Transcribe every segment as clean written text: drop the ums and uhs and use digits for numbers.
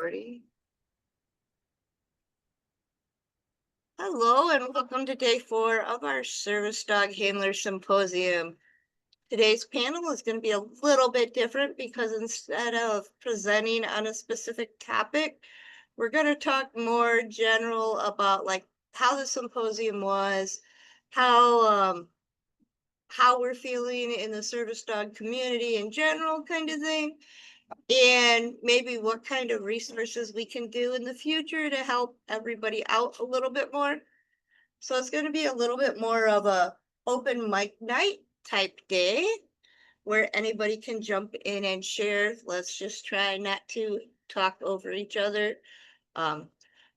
recording. Hello and welcome to day 4 of our Service Dog Handler Symposium. Today's panel is going to be a little bit different because instead of presenting on a specific topic, we're going to talk more general about like how the symposium was, how we're feeling in the service dog community in general kind of thing, and maybe what kind of resources we can do in the future to help everybody out a little bit more. So it's going to be a little bit more of a open mic night type day where anybody can jump in and share. Let's just try not to talk over each other.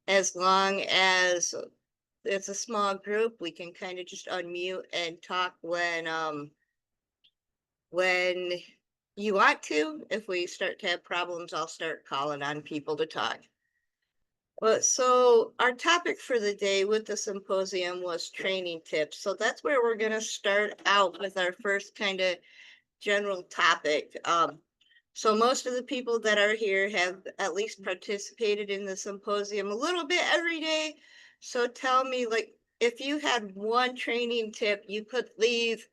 As long as it's a small group, we can kind of just unmute and talk when you want to. If we start to have problems, I'll start calling on people to talk. Well, so our topic for the day with the symposium was training tips. So that's where we're going to start out with our first kind of general topic. So most of the people that are here have at least participated in the symposium a little bit every day. So tell me, like, if you had one training tip you could leave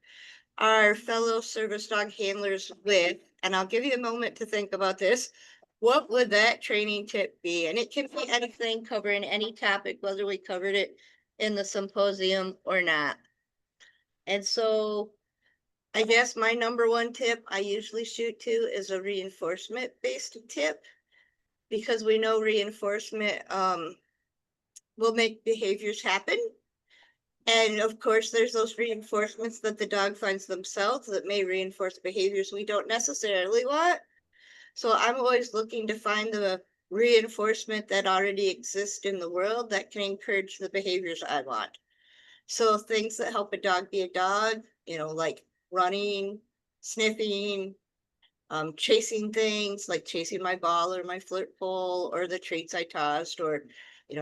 our fellow service dog handlers with, and I'll give you a moment to think about this, what would that training tip be? And it can be anything covering any topic, whether we covered it in the symposium or not. And so I guess my number one tip I usually shoot to is a reinforcement based tip, because we know reinforcement will make behaviors happen. And of course, there's those reinforcements that the dog finds themselves that may reinforce behaviors we don't necessarily want. So I'm always looking to find the reinforcement that already exists in the world that can encourage the behaviors I want. So things that help a dog be a dog, like running, sniffing, chasing things like chasing my ball or my flirt pole or the treats I tossed, or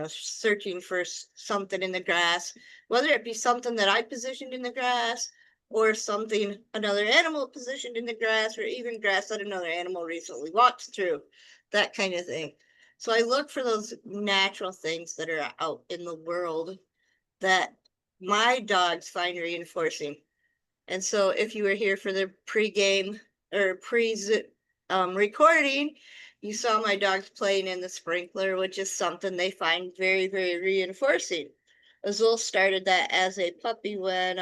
searching for something in the grass, whether it be something that I positioned in the grass or something another animal positioned in the grass, or even grass that another animal recently walked through, that kind of thing. So I look for those natural things that are out in the world that my dogs find reinforcing. And so if you were here for the pre-game or recording, you saw my dogs playing in the sprinkler, which is something they find very, very reinforcing. Azul started that as a puppy when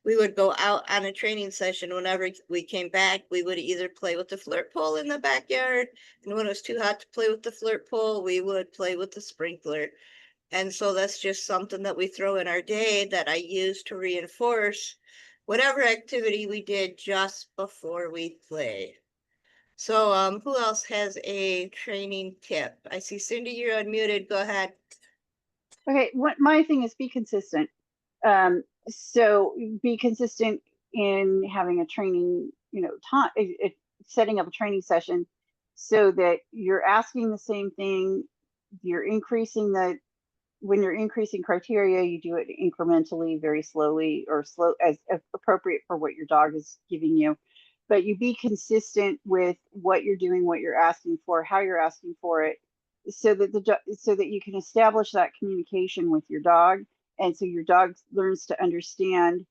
we would go out on a training session. Whenever we came back, we would either play with the flirt pole in the backyard, and when it was too hot to play with the flirt pole, we would play with the sprinkler. And so that's just something that we throw in our day that I use to reinforce whatever activity we did just before we play. So who else has a training tip? I see Cindy, you're unmuted. Go ahead. Okay, what my thing is, be consistent. So be consistent in having a training, time, setting up a training session so that you're asking the same thing, you're increasing when you're increasing criteria, you do it incrementally, very slowly, or slow as appropriate for what your dog is giving you. But you be consistent with what you're doing, what you're asking for, how you're asking for it, so that you can establish that communication with your dog, and so your dog learns to understand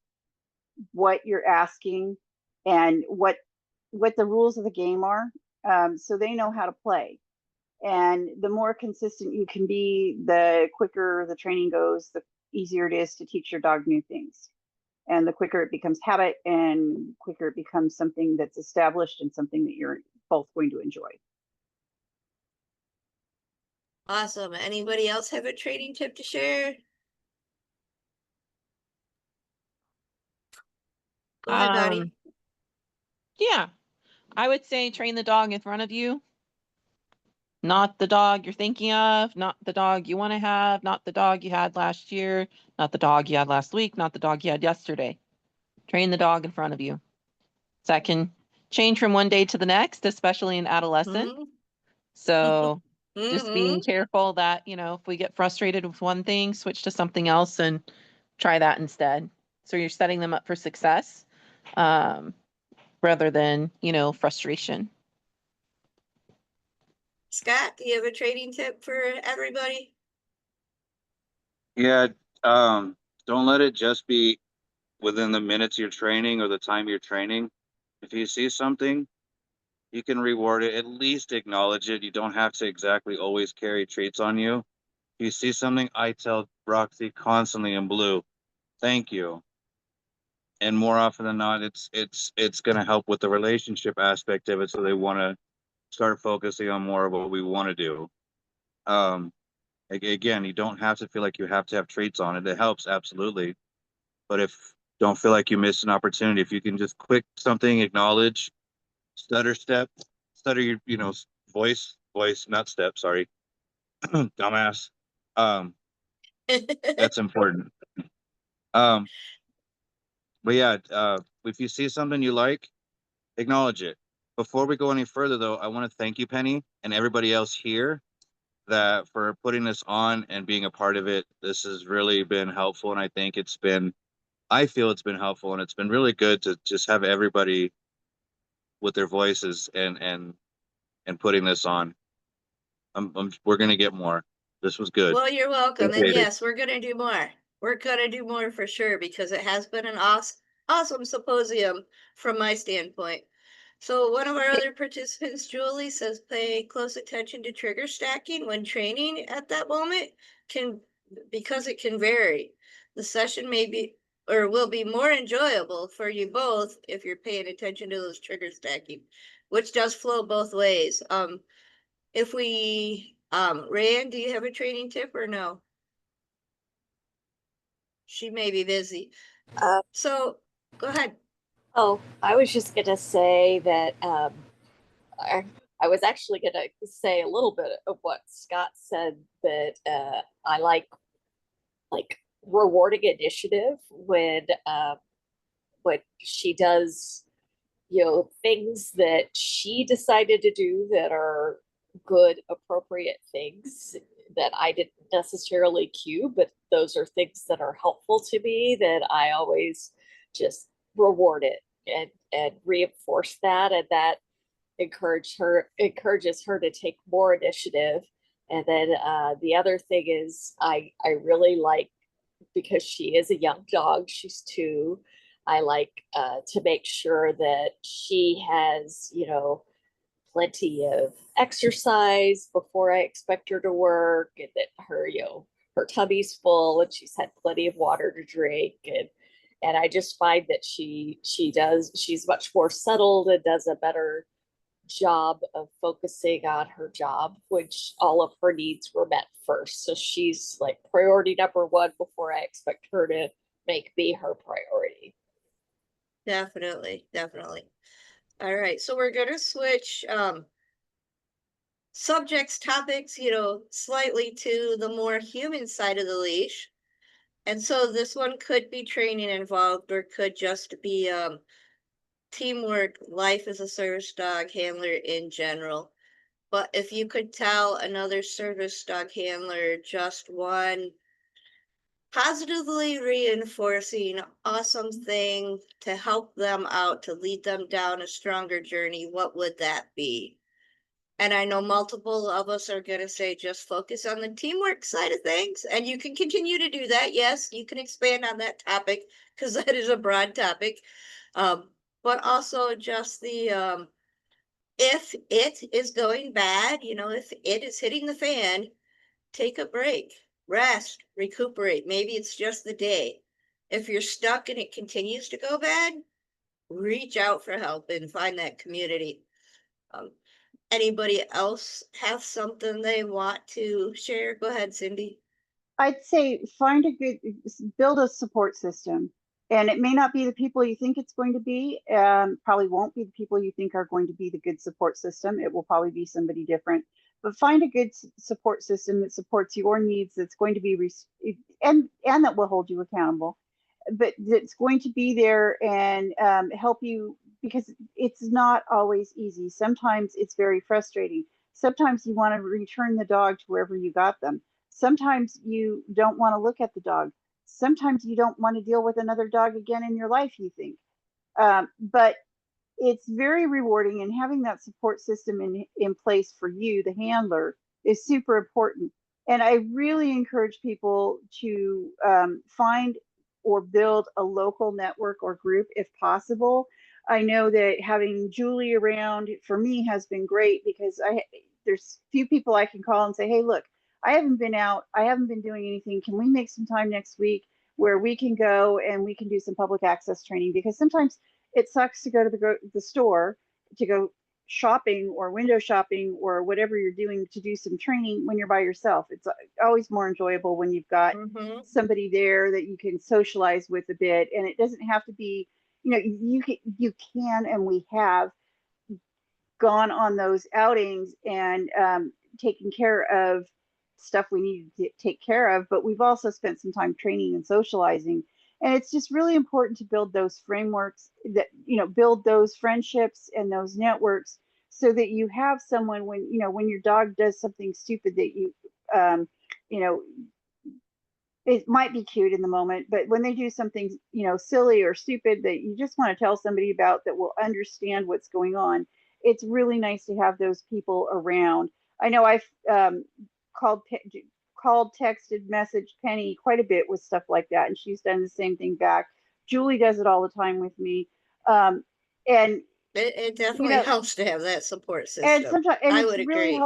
what you're asking and what the rules of the game are, so they know how to play. And the more consistent you can be, the quicker the training goes, the easier it is to teach your dog new things. And the quicker it becomes habit, and quicker it becomes something that's established and something that you're both going to enjoy. Awesome. Anybody else have a training tip to share? Go ahead, Dottie. Yeah, I would say train the dog in front of you. Not the dog you're thinking of, not the dog you want to have, not the dog you had last year, not the dog you had last week, not the dog you had yesterday. Train the dog in front of you. So that can change from one day to the next, especially in adolescent. Mm-hmm. So just being careful that, if we get frustrated with one thing, switch to something else and try that instead. So you're setting them up for success, rather than, frustration. Scott, do you have a training tip for everybody? Yeah, don't let it just be within the minutes you're training or the time you're training. If you see something, you can reward it, at least acknowledge it. You don't have to exactly always carry treats on you. If you see something, I tell Roxy constantly in blue, thank you. And more often than not, it's gonna help with the relationship aspect of it, so they want to start focusing on more of what we want to do. Um, Again, you don't have to feel like you have to have treats on it. It helps absolutely, but if don't feel like you missed an opportunity, if you can just quick something, acknowledge, stutter step, stutter your voice, not step, sorry, dumbass. Um, that's important. Um, but yeah, if you see something you like, acknowledge it. Before we go any further, though, I want to thank you, Penny, and everybody else here that for putting this on and being a part of it. This has really been helpful, and I feel it's been helpful, and it's been really good to just have everybody with their voices and putting this on. We're gonna get more. This was good. Well, you're welcome. And Appreciate it. yes, we're gonna do more. We're gonna do more for sure because it has been an awesome symposium from my standpoint. So one of our other participants, Julie, says pay close attention to trigger stacking when training at that moment can because it can vary. The session may be or will be more enjoyable for you both if you're paying attention to those trigger stacking, which does flow both ways. If we Rand, do you have a training tip or no? She may be busy. Uh, So go ahead. oh, I was just gonna say that I, I was actually gonna say a little bit of what Scott said, that I like rewarding initiative when she does, things that she decided to do that are good, appropriate things that I didn't necessarily cue, but those are things that are helpful to me, that I always just reward it and reinforce that, and that encourages her to take more initiative. And then the other thing is, I really like, because she is a young dog, she's 2. I like to make sure that she has, plenty of exercise before I expect her to work, and that her tummy's full and she's had plenty of water to drink. And I just find that she's much more settled and does a better job of focusing on her job, which all of her needs were met first. So she's like priority number 1 before I expect her to make me her priority. Definitely, definitely. All right, so we're gonna switch subjects, topics, slightly to the more human side of the leash. And so this one could be training involved or could just be teamwork, life as a service dog handler in general. But if you could tell another service dog handler just one positively reinforcing awesome thing to help them out, to lead them down a stronger journey, what would that be? And I know multiple of us are going to say just focus on the teamwork side of things. And you can continue to do that. Yes, you can expand on that topic because that is a broad topic. But also just the if it is going bad, if it is hitting the fan, take a break, rest, recuperate. Maybe it's just the day. If you're stuck and it continues to go bad, reach out for help and find that community. Um, Anybody else have something they want to share? Go ahead, Cindy. I'd say build a support system. And it may not be the people you think it's going to be, probably won't be the people you think are going to be the good support system. It will probably be somebody different. But find a good support system that supports your needs, that's going to be, and that will hold you accountable, but that's going to be there and help you, because it's not always easy. Sometimes it's very frustrating. Sometimes you want to return the dog to wherever you got them. Sometimes you don't want to look at the dog. Sometimes you don't want to deal with another dog again in your life, you think. But it's very rewarding, and having that support system in place for you, the handler, is super important. And I really encourage people to find or build a local network or group if possible. I know that having Julie around for me has been great, because there's few people I can call and say, hey, look, I haven't been out, I haven't been doing anything. Can we make some time next week where we can go and we can do some public access training? Because sometimes it sucks to go to the store to go shopping or window shopping or whatever you're doing to do some training when you're by yourself. It's always more enjoyable when you've got Mhm. somebody there that you can socialize with a bit, and it doesn't have to be, you can, and we have gone on those outings and taken care of stuff we needed to take care of, but we've also spent some time training and socializing. And it's just really important to build those frameworks that, build those friendships and those networks, so that you have someone when your dog does something stupid that you know, it might be cute in the moment, but when they do something, silly or stupid that you just want to tell somebody about that will understand what's going on, it's really nice to have those people around. I know I've called, texted, messaged Penny quite a bit with stuff like that, and she's done the same thing back. Julie does it all the time with me. And It you definitely know, helps to have that support and system. sometimes, and I would agree.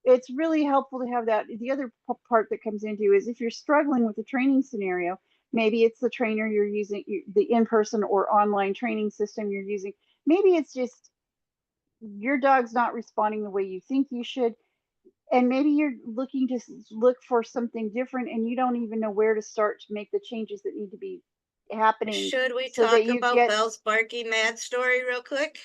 it's really helpful to have that. The other part that comes into is if you're struggling with a training scenario, maybe it's the trainer you're using, the in-person or online training system you're using. Maybe it's just your dog's not responding the way you think you should. And maybe you're looking to look for something different, and you don't even know where to start to make the changes that need to be happening Should we so that talk you about get, Belle's barking mad story real quick?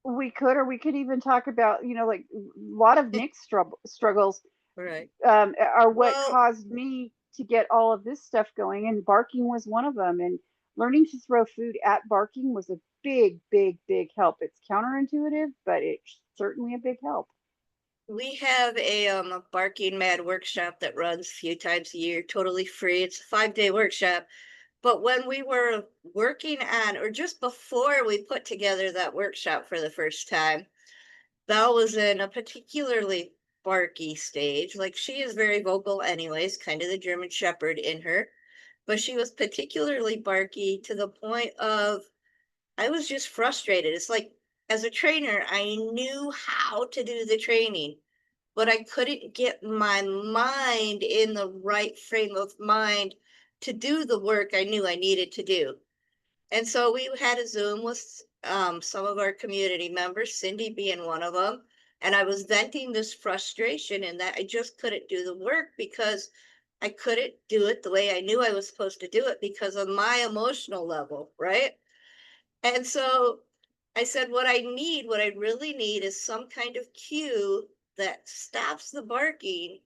or we could even talk about, like a lot of Nick's struggles Right. are what Well, caused me to get all of this stuff going, and barking was one of them. And learning to throw food at barking was a big, big, big help. It's counterintuitive, but it's certainly a big help. we have a barking mad workshop that runs a few times a year, totally free. It's a 5-day workshop. But when we were working on, or just before we put together that workshop for the first time, Belle was in a particularly barky stage. Like, she is very vocal anyways, kind of the German Shepherd in her, but she was particularly barky to the point of I was just frustrated. It's like, as a trainer, I knew how to do the training, but I couldn't get my mind in the right frame of mind to do the work I knew I needed to do. And so we had a Zoom with some of our community members, Cindy being one of them. And I was venting this frustration in that I just couldn't do the work because I couldn't do it the way I knew I was supposed to do it because of my emotional level, right? And so I said, what I really need is some kind of cue that stops the barking,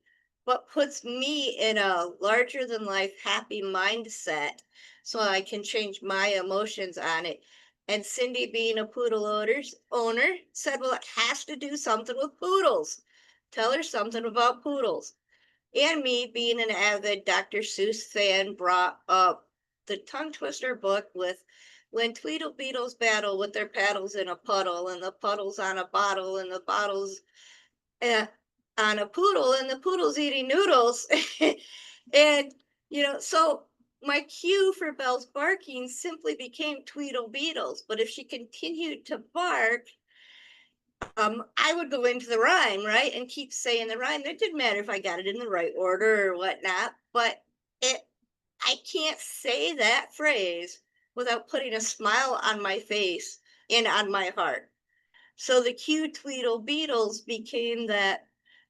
but puts me in a larger than life happy mindset so I can change my emotions on it. And Cindy, being a poodle owner, said, well, it has to do something with poodles. Tell her something about poodles. And me, being an avid Dr. Seuss fan, brought up the tongue twister book with when Tweedle Beetles battle with their paddles in a puddle, and the puddle's on a bottle, and the bottle's uh, on a poodle, and the poodle's eating noodles. And, so my cue for Belle's barking simply became Tweedle Beetles. But if she continued to bark, I would go into the rhyme, right, and keep saying the rhyme. It didn't matter if I got it in the right order or whatnot, but I can't say that phrase without putting a smile on my face and on my heart. So the cue Tweedle Beetles became that,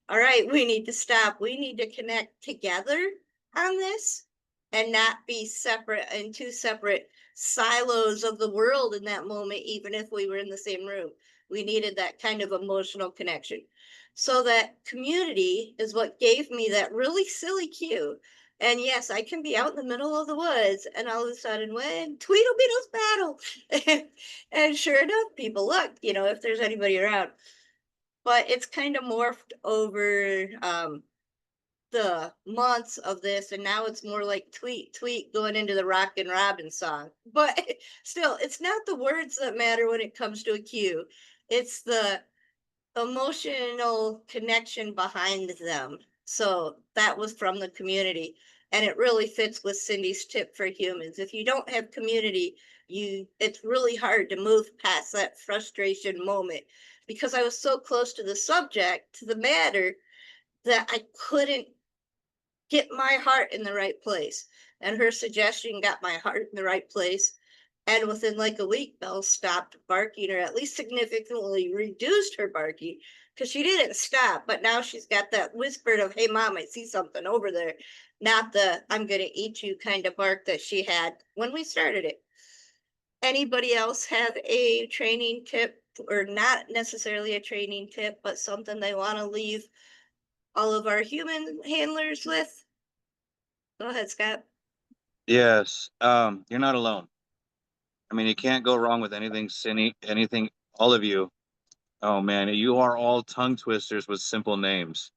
all right, we need to stop. We need to connect together on this and not be separate in two separate silos of the world in that moment, even if we were in the same room. We needed that kind of emotional connection. So that community is what gave me that really silly cue. And yes, I can be out in the middle of the woods and all of a sudden when Tweedle Beetles battle. And sure enough, people look, if there's anybody around. But it's kind of morphed over the months of this, and now it's more like tweet, tweet going into the Rockin' Robin song. But still, it's not the words that matter when it comes to a cue. It's the emotional connection behind them. So that was from the community. And it really fits with Cindy's tip for humans. If you don't have community, it's really hard to move past that frustration moment, because I was so close to the subject, to the matter, that I couldn't get my heart in the right place. And her suggestion got my heart in the right place. And within like a week, Belle stopped barking, or at least significantly reduced her barking, because she didn't stop. But now she's got that whispered of, hey, mom, I see something over there. Not the I'm going to eat you kind of bark that she had when we started it. Anybody else have a training tip, or not necessarily a training tip, but something they want to leave all of our human handlers with? Go ahead, Scott. Yes. You're not alone. I mean, you can't go wrong with anything, Cindy, anything, all of you. Oh man, you are all tongue twisters with simple names.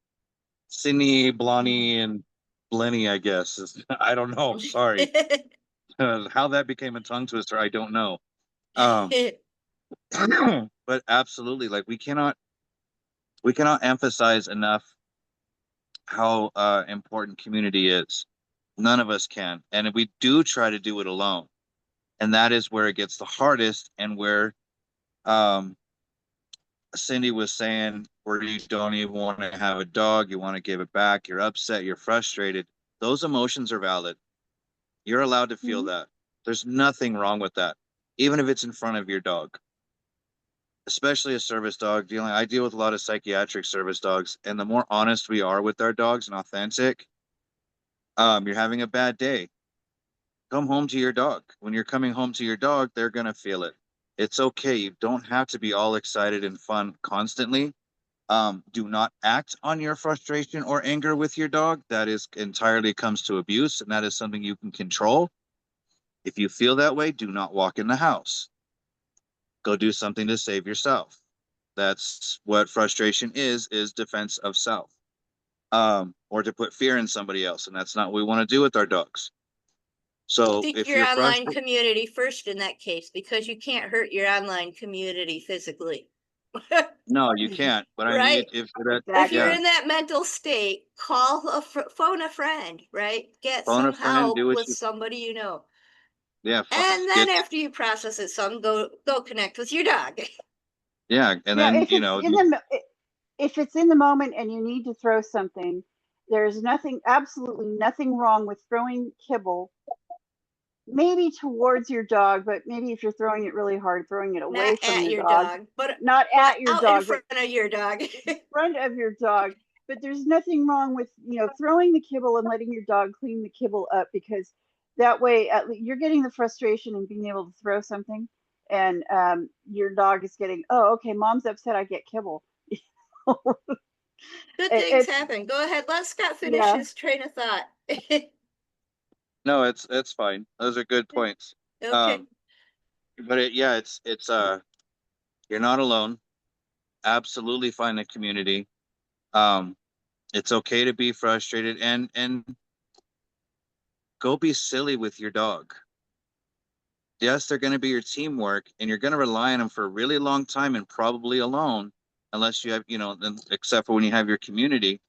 Cindy, Blondie, and Blenny, I guess. I don't know. Sorry. How that became a tongue twister, I don't know. Um, but absolutely, like we cannot emphasize enough how important community is. None of us can. And we do try to do it alone. And that is where it gets the hardest, and where um Cindy was saying, where you don't even want to have a dog, you want to give it back, you're upset, you're frustrated. Those emotions are valid. You're allowed to feel Mhm. that. There's nothing wrong with that, even if it's in front of your dog, especially a service dog. I deal with a lot of psychiatric service dogs, and the more honest we are with our dogs and authentic, you're having a bad day, come home to your dog. When you're coming home to your dog, they're gonna feel it. It's okay. You don't have to be all excited and fun constantly. Do not act on your frustration or anger with your dog. That is entirely comes to abuse, and that is something you can control. If you feel that way, do not walk in the house. Go do something to save yourself. That's what frustration is defense of self. Or to put fear in somebody else, and that's not what we want to do with our dogs. So Seek if your you're online frustrated, community first in that case, because you can't hurt your online community physically. no, you can't. But I mean, Right? if that, If you're yeah, Exactly. in that mental state, call phone a friend, right? Get phone a some friend, do help what with you, somebody you know. yeah, And then get, after you process it some, go connect with your dog. yeah, and Yeah, then if it's in if it's in the moment and you need to throw something, there's absolutely nothing wrong with throwing kibble, maybe towards your dog, but maybe if you're throwing it really hard, throwing it away Not from at your your dog, dog, but not at your out in dog, but front of your dog. front of your dog. But there's nothing wrong with, throwing the kibble and letting your dog clean the kibble up, because that way at least you're getting the frustration and being able to throw something, and your dog is getting, oh, okay, mom's upset, I get kibble. Good things It's happen. Go ahead. Let Scott finish yeah. his train of thought. no, it's fine. Those are good points. Okay. Um, but yeah, it's you're not alone. Absolutely find a community. Um, it's okay to be frustrated, and go be silly with your dog. Yes, they're going to be your teamwork, and you're going to rely on them for a really long time, and probably alone, unless you have, except for when you have your community.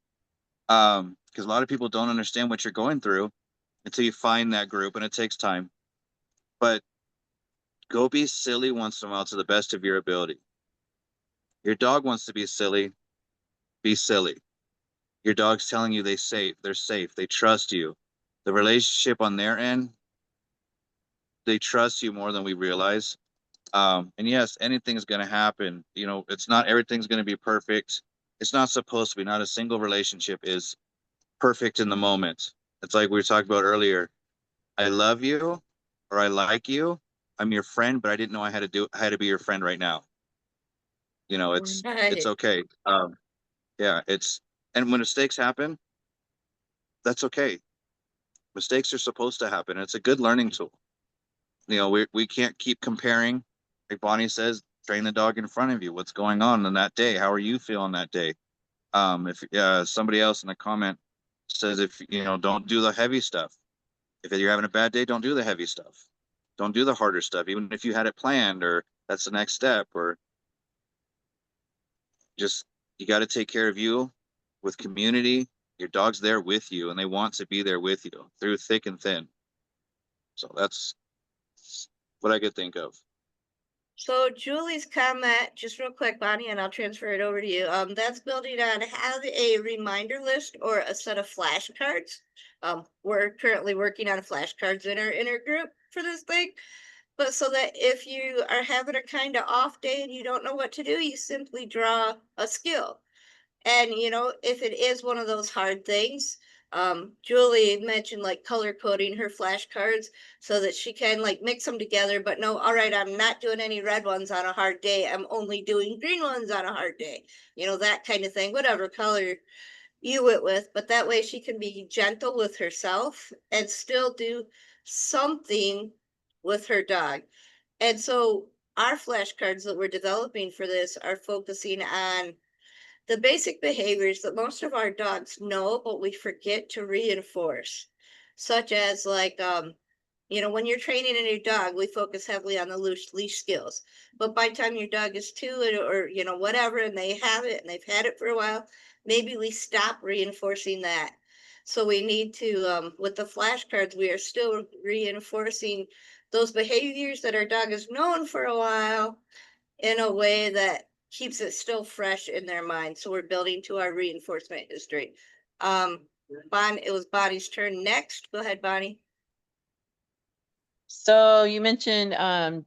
Because a lot of people don't understand what you're going through until you find that group, and it takes time. But go be silly once in a while to the best of your ability. Your dog wants to be silly, be silly. Your dog's telling you they're safe, they trust you. The relationship on their end, they trust you more than we realize. And yes, anything's going to happen. It's not everything's going to be perfect. It's not supposed to be. Not a single relationship is perfect in the moment. It's like we were talking about earlier. I love you, or I like you. I'm your friend, but I didn't know I had to be your friend right now. It's Right. okay. Yeah, and when mistakes happen, that's okay. Mistakes are supposed to happen. It's a good learning tool. We can't keep comparing. Like Bonnie says, train the dog in front of you. What's going on that day? How are you feeling that day? If somebody else in the comment says, if you know, don't do the heavy stuff. If you're having a bad day, don't do the heavy stuff. Don't do the harder stuff, even if you had it planned or that's the next step, or just you got to take care of you with community. Your dog's there with you and they want to be there with you through thick and thin. So that's what I could think of. So Julie's comment, just real quick, Bonnie, and I'll transfer it over to you. That's building on have a reminder list or a set of flashcards. We're currently working on flashcards in our inner group for this thing. But so that if you are having a kind of off day and you don't know what to do, you simply draw a skill. And you know, if it is one of those hard things, Julie mentioned like color coding her flashcards so that she can like mix them together, but no, all right, I'm not doing any red ones on a hard day. I'm only doing green ones on a hard day. You know, that kind of thing, whatever color you went with, but that way she can be gentle with herself and still do something with her dog. And so our flashcards that we're developing for this are focusing on the basic behaviors that most of our dogs know, but we forget to reinforce, such as like, you know, when you're training a new dog, we focus heavily on the leash skills. But by the time your dog is 2 or, you know, whatever, and they have it and they've had it for a while, maybe we stop reinforcing that. So we need to, with the flashcards, we are still reinforcing those behaviors that our dog has known for a while in a way that keeps it still fresh in their mind. So we're building to our reinforcement history. It was Bonnie's turn next. Go ahead, Bonnie. So you mentioned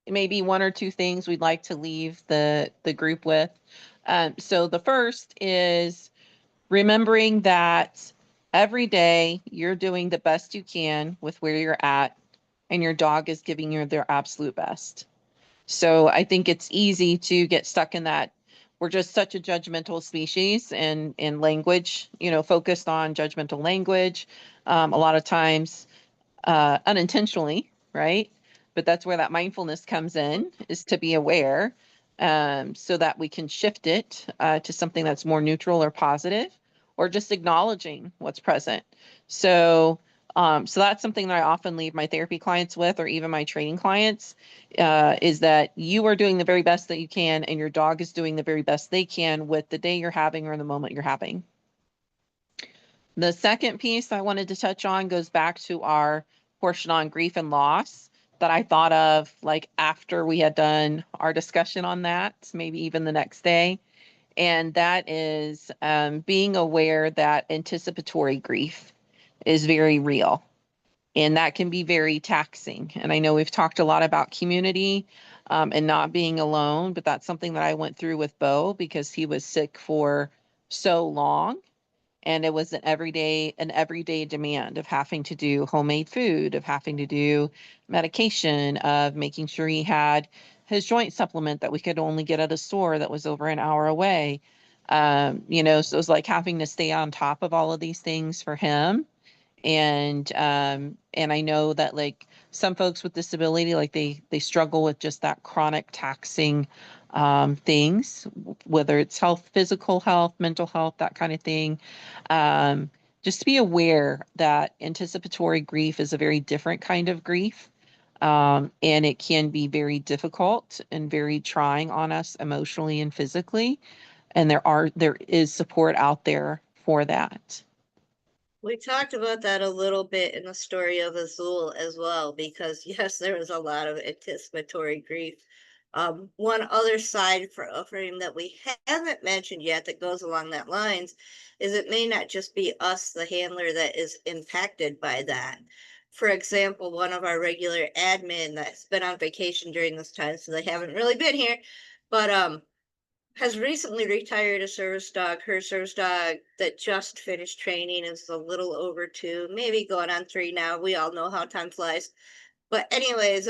maybe one or two things we'd like to leave the group with. So the first is remembering that every day you're doing the best you can with where you're at, and your dog is giving you their absolute best. So I think it's easy to get stuck in that. We're just such a judgmental species and in language, you know, focused on judgmental language. A lot of times unintentionally, right? But that's where that mindfulness comes in, is to be aware, so that we can shift it to something that's more neutral or positive, or just acknowledging what's present. So that's something that I often leave my therapy clients with, or even my training clients, is that you are doing the very best that you can, and your dog is doing the very best they can with the day you're having or the moment you're having. The second piece I wanted to touch on goes back to our portion on grief and loss that I thought of like after we had done our discussion on that, maybe even the next day. And that is being aware that anticipatory grief is very real. And that can be very taxing. And I know we've talked a lot about community and not being alone, but that's something that I went through with Bo because he was sick for so long, and it was an everyday demand of having to do homemade food, of having to do medication, of making sure he had his joint supplement that we could only get at a store that was over an hour away. You know, so it was like having to stay on top of all of these things for him. And I know that like some folks with disability, like they struggle with just that chronic taxing things, whether it's health, physical health, mental health, that kind of thing. Just to be aware that anticipatory grief is a very different kind of grief. And it can be very difficult and very trying on us emotionally and physically. And there is support out there for that. We talked about that a little bit in the story of Azul as well, because yes, there was a lot of anticipatory grief. One other side for him that we haven't mentioned yet that goes along that lines is it may not just be us, the handler, that is impacted by that. For example, one of our regular admin that's been on vacation during this time, so they haven't really been here, but has recently retired a service dog. Her service dog that just finished training is a little over 2, maybe going on 3 now. We all know how time flies. But anyways,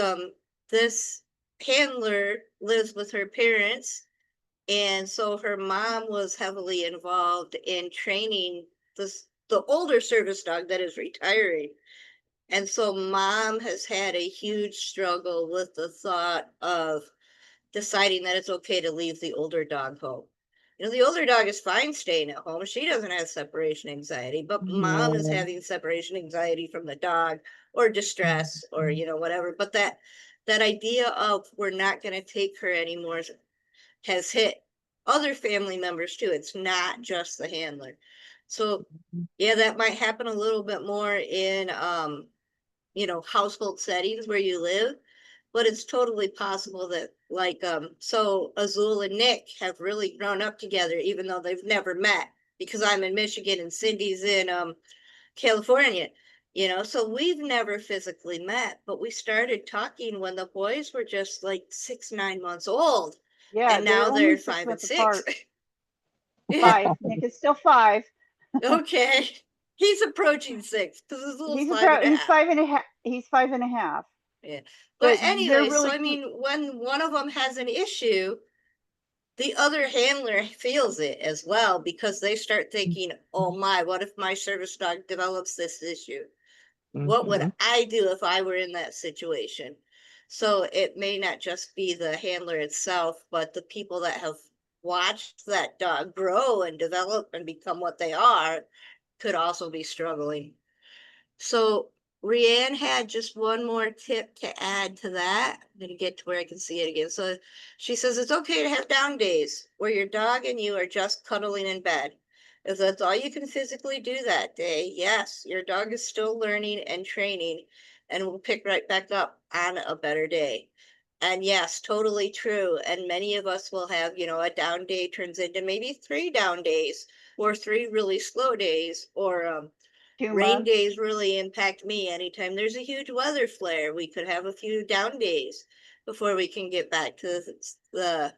this handler lives with her parents, and so her mom was heavily involved in training the older service dog that is retiring. And so mom has had a huge struggle with the thought of deciding that it's okay to leave the older dog home. You know, the older dog is fine staying at home. She doesn't have separation anxiety, but mom is having separation anxiety from the dog or distress or, you know, whatever. But that idea of we're not going to take her anymore has hit other family members too. It's not just the handler. So yeah, that might happen a little bit more in you know, household settings where you live, but it's totally possible that like so Azul and Nick have really grown up together even though they've never met because I'm in Michigan and Cindy's in California. You know, so we've never physically met, but we started talking when the boys were just like 6, 9 months old. Yeah, And they're now only they're 6 5 and months 6. apart. Yeah, 5. Nick is still 5. okay. He's approaching 6 because Azul's 5 and a He's half. 5 and a half. He's 5 and a half. Yeah. But But they're anyway, so really I mean, when one of them has an issue, the other handler feels it as well because they start thinking, oh my, what if my service dog develops this issue? What would Mhm. I do if I were in that situation? So it may not just be the handler itself, but the people that have watched that dog grow and develop and become what they are could also be struggling. So Rianne had just one more tip to add to that. I'm going to get to where I can see it again. So she says it's okay to have down days where your dog and you are just cuddling in bed. If that's all you can physically do that day, yes, your dog is still learning and training and will pick right back up on a better day. And yes, totally true. And many of us will have, you know, a down day turns into maybe 3 down days or 3 really slow days or rain Tuma. days really impact me. Anytime there's a huge weather flare, we could have a few down days before we can get back to the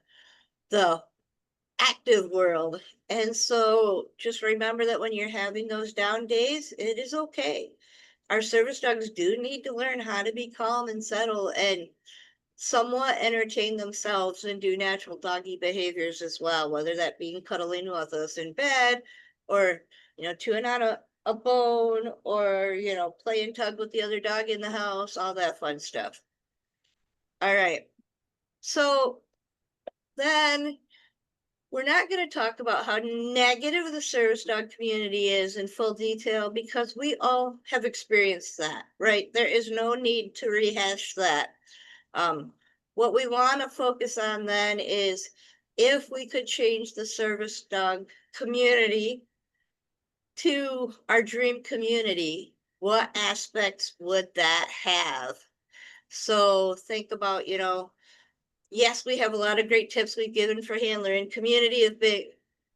active world. And so just remember that when you're having those down days, it is okay. Our service dogs do need to learn how to be calm and settle and somewhat entertain themselves and do natural doggy behaviors as well, whether that being cuddling with us in bed or, you know, chewing on a bone or, you know, playing tug with the other dog in the house, all that fun stuff. All right. So then we're not going to talk about how negative the service dog community is in full detail because we all have experienced that, right? There is no need to rehash that. What we want to focus on then is if we could change the service dog community to our dream community, what aspects would that have? So think about, you know, yes, we have a lot of great tips we've given for handler and community has been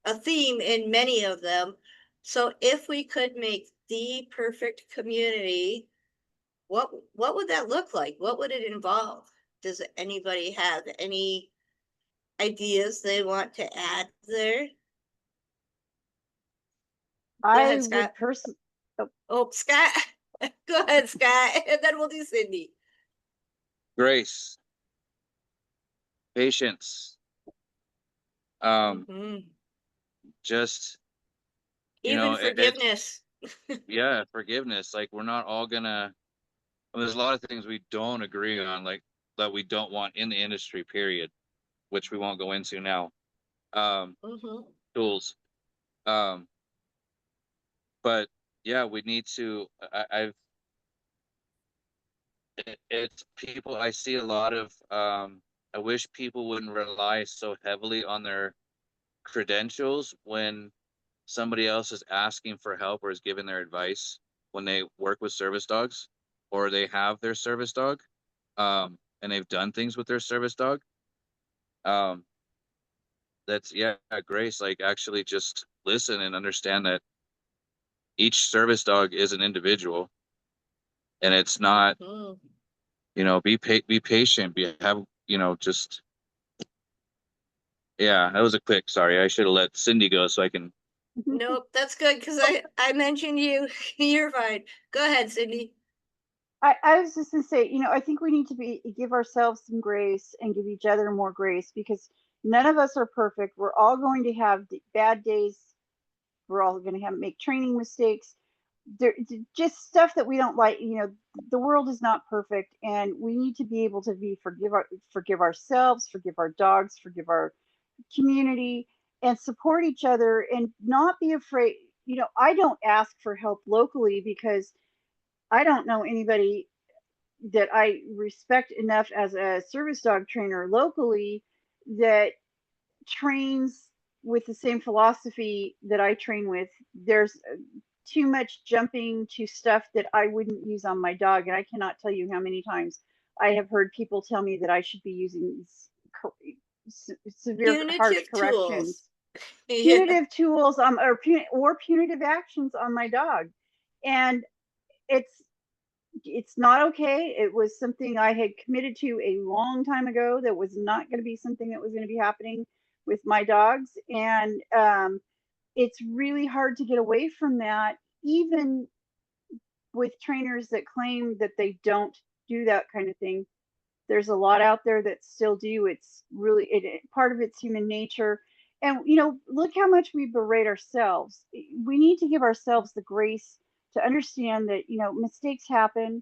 a theme in many of them. So if we could make the perfect community, what would that look like? What would it involve? Does anybody have any ideas they want to add there? Go I ahead, would Scott. personally. Oh, Scott. Go ahead, Scott. And then we'll do Cindy. Grace, patience, Mhm. just, Even it's, forgiveness. yeah, forgiveness. Like we're not all gonna, well, there's a lot of things we don't agree on, like that we don't want in the industry, period, which we won't go into now. Mhm. Tools. Um, but yeah, we need to, it's people, I see a lot of, I wish people wouldn't rely so heavily on their credentials when somebody else is asking for help or is giving their advice when they work with service dogs or they have their service dog, and they've done things with their service dog. Um, that's, yeah, Grace, like actually just listen and understand that each service dog is an individual and it's not, Mhm. be patient, just, yeah, that was a quick, sorry, I should have let Cindy go so I can. Nope, that's good because I mentioned you. You're fine. Go ahead, Cindy. I was just gonna say, I think we need to give ourselves some grace and give each other more grace because none of us are perfect. We're all going to have bad days. We're all going to make training mistakes. Just stuff that we don't like. The world is not perfect, and we need to be able to forgive ourselves, forgive our dogs, forgive our community, and support each other and not be afraid. You know, I don't ask for help locally because I don't know anybody that I respect enough as a service dog trainer locally that trains with the same philosophy that I train with. There's too much jumping to stuff that I wouldn't use on my dog. And I cannot tell you how many times I have heard people tell me that I should be using severe, harsh Punitive corrections, tools. Yeah. punitive tools, or punitive actions on my dog. And it's not okay. It was something I had committed to a long time ago that was not going to be something that was going to be happening with my dogs. And it's really hard to get away from that, even with trainers that claim that they don't do that kind of thing. There's a lot out there that still do. It's really part of it's human nature. And you know, look how much we berate ourselves. We need to give ourselves the grace to understand that, you know, mistakes happen,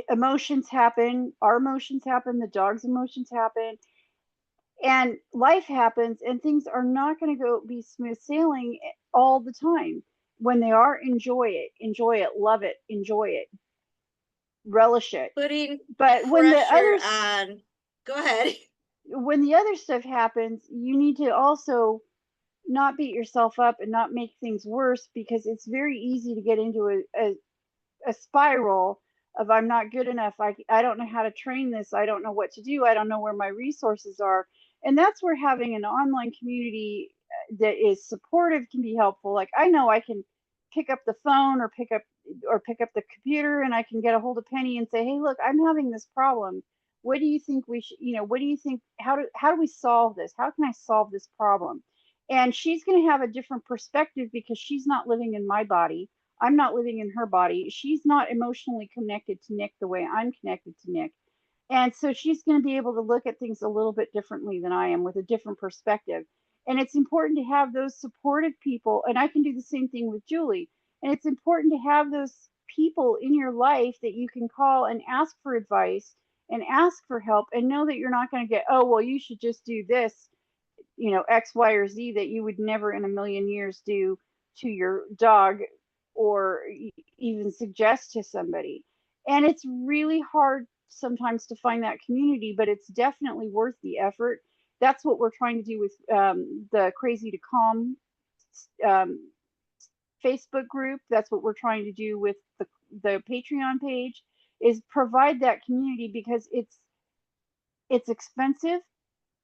emotions happen, our emotions happen, the dog's emotions happen, and life happens, and things are not going to go be smooth sailing all the time. When they are, enjoy it, love it, enjoy it, relish it. Putting But pressure on. Go ahead. when the other stuff happens, you need to also not beat yourself up and not make things worse, because it's very easy to get into a spiral of I'm not good enough. I don't know how to train this. I don't know what to do. I don't know where my resources are. And that's where having an online community that is supportive can be helpful. Like, I know I can pick up the phone or pick up the computer, and I can get a hold of Penny and say, hey, look, I'm having this problem. What do you think we should, you know, what do you think, how do we solve this? How can I solve this problem? And she's going to have a different perspective because she's not living in my body. I'm not living in her body. She's not emotionally connected to Nick the way I'm connected to Nick. And so she's going to be able to look at things a little bit differently than I am, with a different perspective. And it's important to have those supportive people. And I can do the same thing with Julie. And it's important to have those people in your life that you can call and ask for advice and ask for help, and know that you're not going to get, oh, well, you should just do this, you know, X, Y, or Z that you would never in a million years do to your dog, or even suggest to somebody. And it's really hard sometimes to find that community, but it's definitely worth the effort. That's what we're trying to do with the Crazy to Calm Facebook group. That's what we're trying to do with the Patreon page, is provide that community, because it's expensive.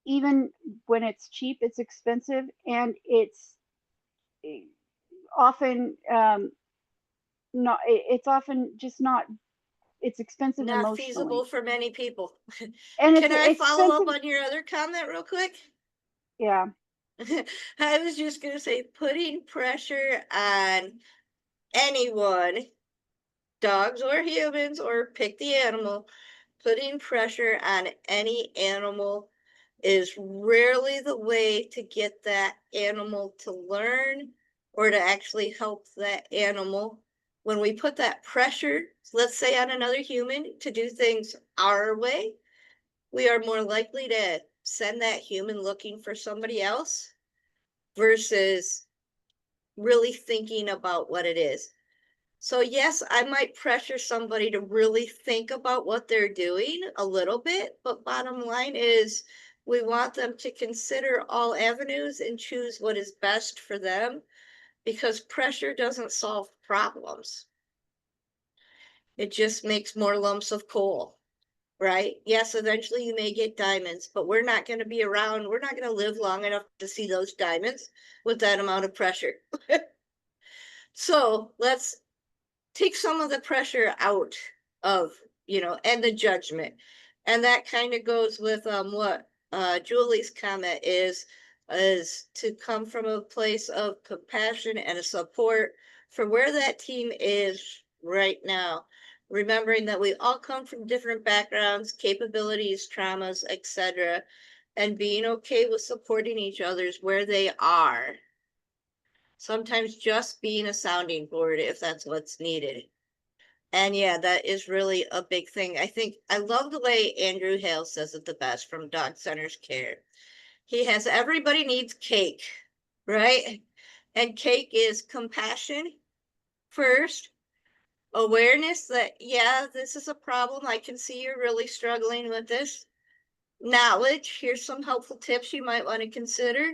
Even when it's cheap, it's expensive, and it's often not. It's often just not. It's expensive Not emotionally, feasible for many people. and it's Can I follow up expensive. on your other comment real quick? Yeah, I was just going to say, putting pressure on anyone, dogs or humans, or pick the animal, putting pressure on any animal is rarely the way to get that animal to learn or to actually help that animal. When we put that pressure, let's say on another human, to do things our way, we are more likely to send that human looking for somebody else versus really thinking about what it is. So yes, I might pressure somebody to really think about what they're doing a little bit, but bottom line is we want them to consider all avenues and choose what is best for them, because pressure doesn't solve problems. It just makes more lumps of coal, right? Yes, eventually you may get diamonds, but we're not going to be around. We're not going to live long enough to see those diamonds with that amount of pressure. So let's take some of the pressure out of, and the judgment. And that kind of goes with what Julie's comment is to come from a place of compassion and a support for where that team is right now, remembering that we all come from different backgrounds, capabilities, traumas, etc., and being okay with supporting each other's where they are. Sometimes just being a sounding board if that's what's needed. And yeah, that is really a big thing. I think I love the way Andrew Hale says it the best from Dog Centers Care. He has everybody needs cake, right? And cake is compassion first, awareness that, yeah, this is a problem. I can see you're really struggling with this. Knowledge, here's some helpful tips you might want to consider,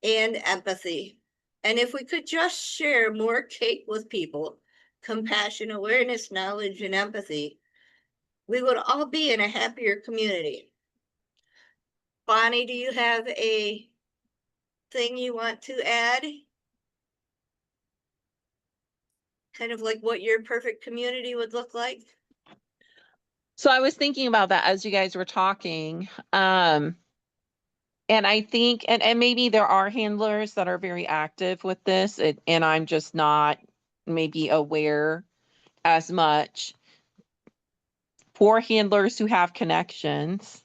and empathy. And if we could just share more cake with people, compassion, awareness, knowledge, and empathy, we would all be in a happier community. Bonnie, do you have a thing you want to add? Kind of like what your perfect community would look like? So I was thinking about that as you guys were talking. And I think, and maybe there are handlers that are very active with this, and I'm just not maybe aware as much. For handlers who have connections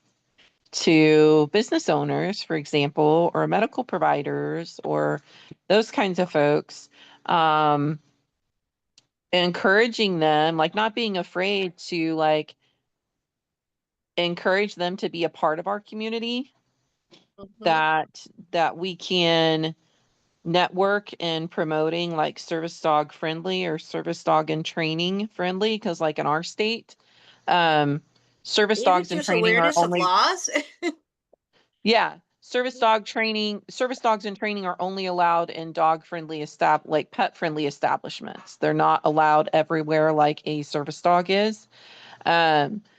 to business owners, for example, or medical providers, or those kinds of folks, encouraging them, like not being afraid to like encourage them to be a part of our community, that we can network in promoting like service dog friendly or service dog and training friendly, because like in our state, service Even dogs and just training are awareness of only, laws? yeah, service dogs and training are only allowed in dog friendly like pet friendly establishments. They're not allowed everywhere like a service dog is.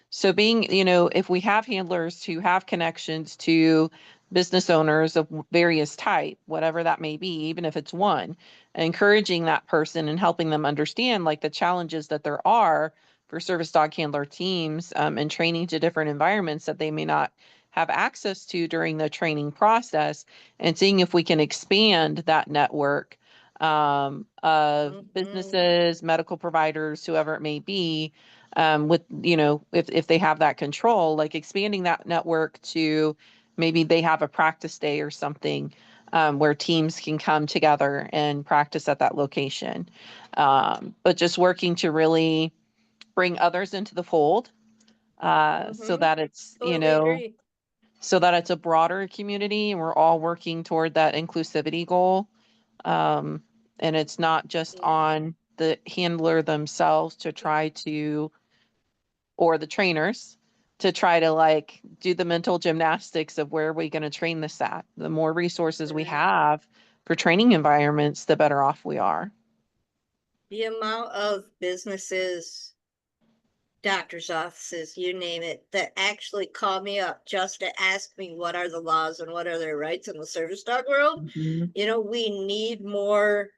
So being, if we have handlers who have connections to business owners of various type, whatever that may be, even if it's one, encouraging that person and helping them understand like the challenges that there are for service dog handler teams, and training to different environments that they may not have access to during the training process, and seeing if we can expand that network, of businesses, medical providers, whoever it may be, with, if they have that control, like expanding that network to maybe they have a practice day or something, where teams can come together and practice at that location. But just working to really bring others into the fold, so that it's, Totally agree. so that it's a broader community and we're all working toward that inclusivity goal. And it's not just Yeah. on the handler themselves to try to, or the trainers to try to like do the mental gymnastics of where are we going to train this at. The more resources we Right. have for training environments, the better off we are. The amount of businesses, doctor's offices, you name it, that actually call me up just to ask me what are the laws and what are their rights in the service dog world. We need more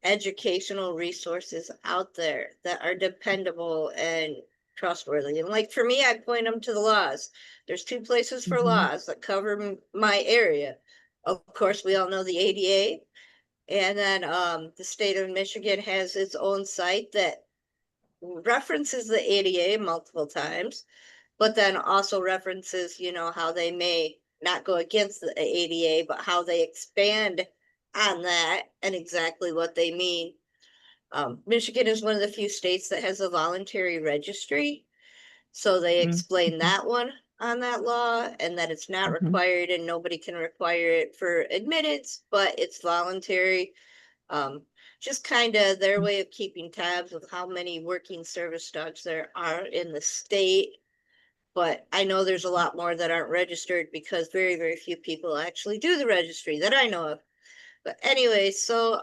educational resources out there that are dependable and trustworthy. And like for me, I point them to the laws. There's 2 places for laws that cover my area. Of course, we all know the ADA, and then the state of Michigan has its own site that references the ADA multiple times, but then also references, how they may not go against the ADA, but how they expand on that and exactly what they mean. Michigan is one of the few states that has a voluntary registry. So they explain that one on that law, and that it's not required and nobody can require it for admittance, but it's voluntary. Um, just kind of their way of keeping tabs of how many working service dogs there are in the state. But I know there's a lot more that aren't registered because very, very few people actually do the registry that I know of. But anyway, so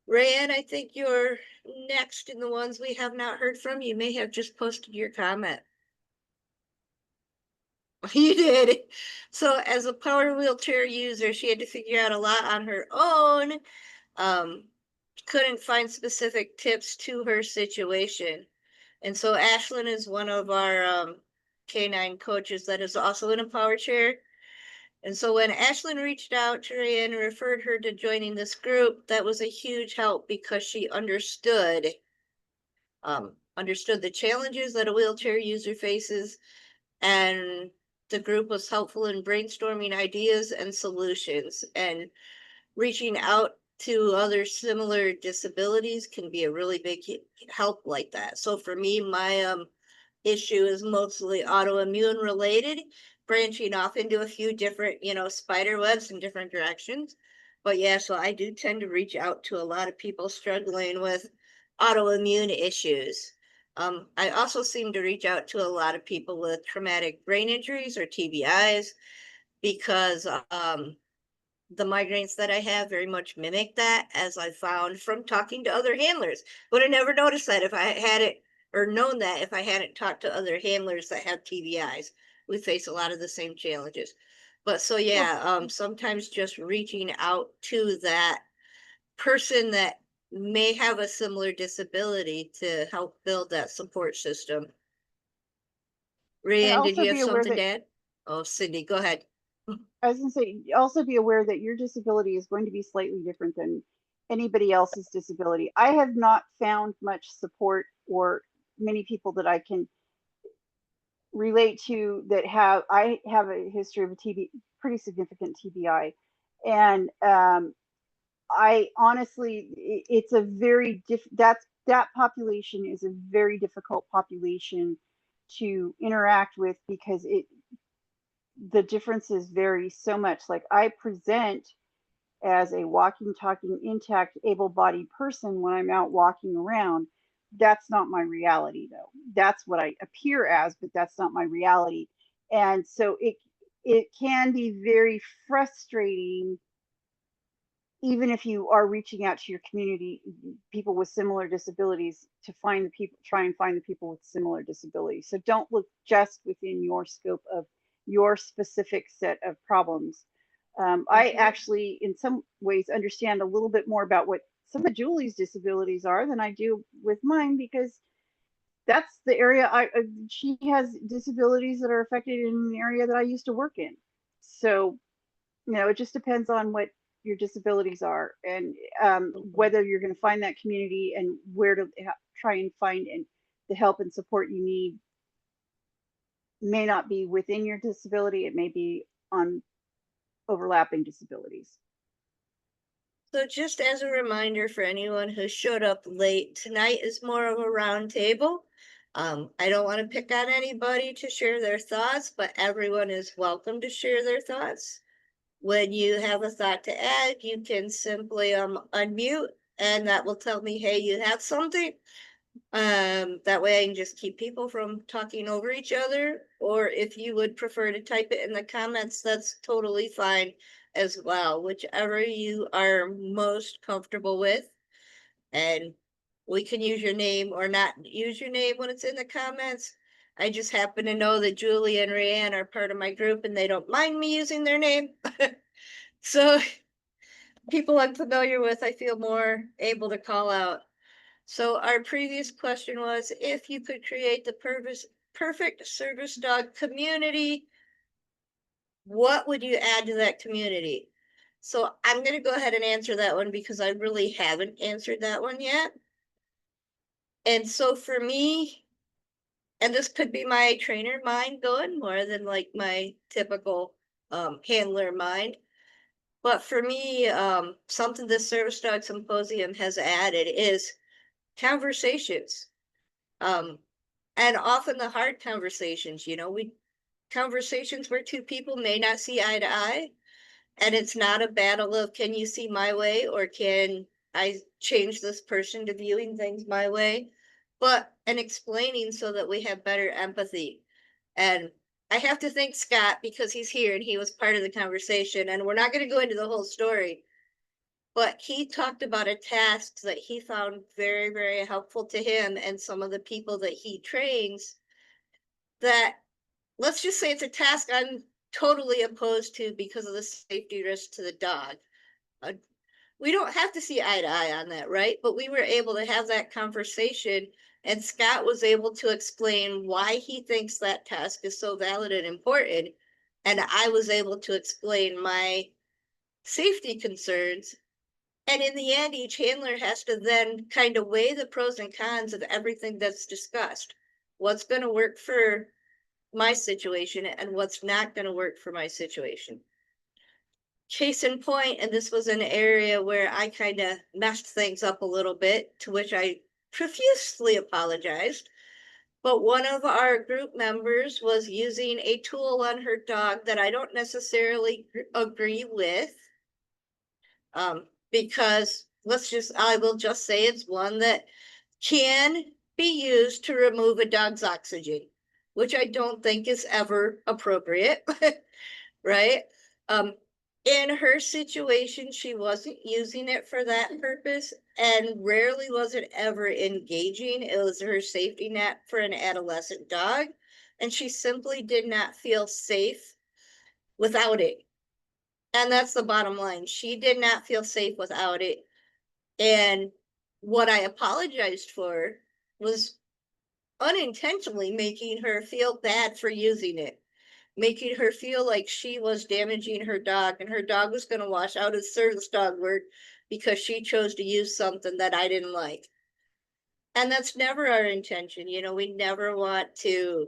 Rayanne, I think you're next in the ones we have not heard from. You may have just posted your comment. You did. So as a power wheelchair user, she had to figure out a lot on her own. Couldn't find specific tips to her situation. And so Ashlyn is one of our canine coaches that is also in a power chair. And so when Ashlyn reached out to Rayanne and referred her to joining this group, that was a huge help because she understood the challenges that a wheelchair user faces, and the group was helpful in brainstorming ideas and solutions, and reaching out to other similar disabilities can be a really big help like that. So for me, my issue is mostly autoimmune related, branching off into a few different, spider webs in different directions. But yeah, so I do tend to reach out to a lot of people struggling with autoimmune issues. I also seem to reach out to a lot of people with traumatic brain injuries or TBIs because the migraines that I have very much mimic that, as I found from talking to other handlers. Would have never noticed that if I had it or known that if I hadn't talked to other handlers that have TBIs. We face a lot of the same challenges. But so yeah, sometimes just reaching out to that person that may have a similar disability to help build that support system. Ryan, did also you have be aware something that to add? Oh, Cindy, go ahead. I was going to say, also be aware that your disability is going to be slightly different than anybody else's disability. I have not found much support or many people that I can relate to that I have a history of a pretty significant TBI. And I honestly, it's a very that population is a very difficult population to interact with because the differences vary so much. Like I present as a walking, talking, intact, able-bodied person when I'm out walking around. That's not my reality, though. That's what I appear as, but that's not my reality. And so it can be very frustrating, even if you are reaching out to your community, people with similar disabilities, to find the people, try and find the people with similar disabilities. So don't look just within your scope of your specific set of problems. I actually, in some ways, understand a little bit more about what some of Julie's disabilities are than I do with mine, because that's the area she has disabilities that are affected in the area that I used to work in. So, it just depends on what your disabilities are and whether you're going to find that community and where to try and find the help and support you need may not be within your disability. It may be on overlapping disabilities. So just as a reminder for anyone who showed up late, tonight is more of a round table. I don't want to pick on anybody to share their thoughts, but everyone is welcome to share their thoughts. When you have a thought to add, you can simply unmute, and that will tell me, hey, you have something. That way I can just keep people from talking over each other. Or if you would prefer to type it in the comments, that's totally fine as well, whichever you are most comfortable with. And we can use your name or not use your name when it's in the comments. I just happen to know that Julie and Rayanne are part of my group and they don't mind me using their name. So people I'm familiar with, I feel more able to call out. So our previous question was, if you could create the perfect service dog community, what would you add to that community? So I'm going to go ahead and answer that one because I really haven't answered that one yet. And so for me, and this could be my trainer mind going more than like my typical handler mind. But for me, something the Service Dog Symposium has added is conversations. And often the hard conversations, conversations where two people may not see eye to eye. And it's not a battle of, can you see my way or can I change this person to viewing things my way? But an explaining so that we have better empathy. And I have to thank Scott because he's here and he was part of the conversation. And we're not going to go into the whole story, but he talked about a task that he found very, very helpful to him and some of the people that he trains. That, let's just say it's a task I'm totally opposed to because of the safety risk to the dog. We don't have to see eye to eye on that, right? But we were able to have that conversation, and Scott was able to explain why he thinks that task is so valid and important. And I was able to explain my safety concerns. And in the end, each handler has to then kind of weigh the pros and cons of everything that's discussed. What's going to work for my situation and what's not going to work for my situation. Case in point, and this was an area where I kind of messed things up a little bit, to which I profusely apologized. But one of our group members was using a tool on her dog that I don't necessarily agree with. Because I will just say it's one that can be used to remove a dog's oxygen, which I don't think is ever appropriate, right? Um, in her situation, she wasn't using it for that purpose, and rarely was it ever engaging. It was her safety net for an adolescent dog, and she simply did not feel safe without it. And that's the bottom line. She did not feel safe without it. And what I apologized for was unintentionally making her feel bad for using it, making her feel like she was damaging her dog and her dog was going to wash out as service dog word because she chose to use something that I didn't like. And that's never our intention. You know, we never want to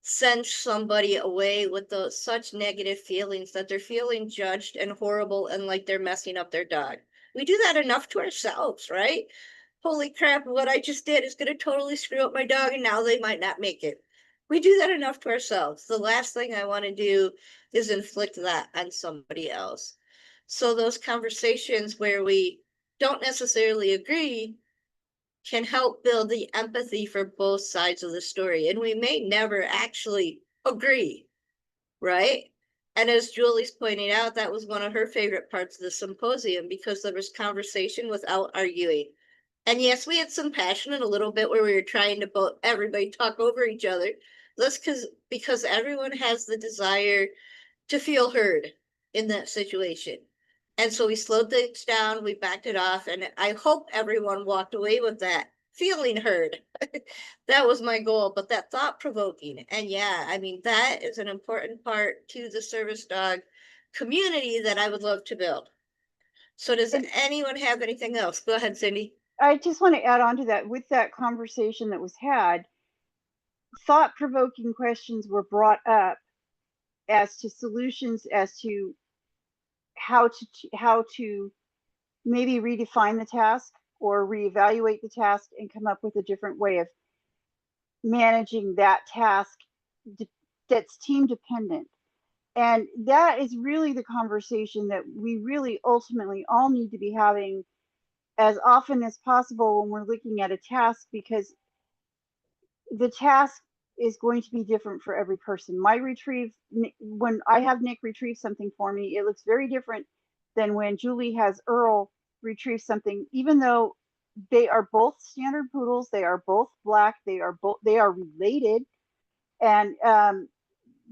send somebody away with those such negative feelings that they're feeling judged and horrible and like they're messing up their dog. We do that enough to ourselves, right? Holy crap, what I just did is going to totally screw up my dog and now they might not make it. We do that enough to ourselves. The last thing I want to do is inflict that on somebody else. So those conversations where we don't necessarily agree can help build the empathy for both sides of the story. And we may never actually agree, right? And as Julie's pointing out, that was one of her favorite parts of the symposium because there was conversation without arguing. And yes, we had some passion and a little bit where we were trying to both everybody talk over each other. That's because everyone has the desire to feel heard in that situation. And so we slowed things down, we backed it off, and I hope everyone walked away with that feeling heard. That was my goal, but that thought provoking. And yeah, I mean, that is an important part to the service dog community that I would love to build. So does And anyone have anything else? Go ahead, Cindy. I just want to add on to that. With that conversation that was had, thought-provoking questions were brought up as to solutions, as to how to maybe redefine the task or reevaluate the task and come up with a different way of managing that task that's team dependent. And that is really the conversation that we really ultimately all need to be having as often as possible when we're looking at a task, because the task is going to be different for every person. When I have Nick retrieve something for me, it looks very different than when Julie has Earl retrieve something, even though they are both standard poodles, they are both black, they are related. And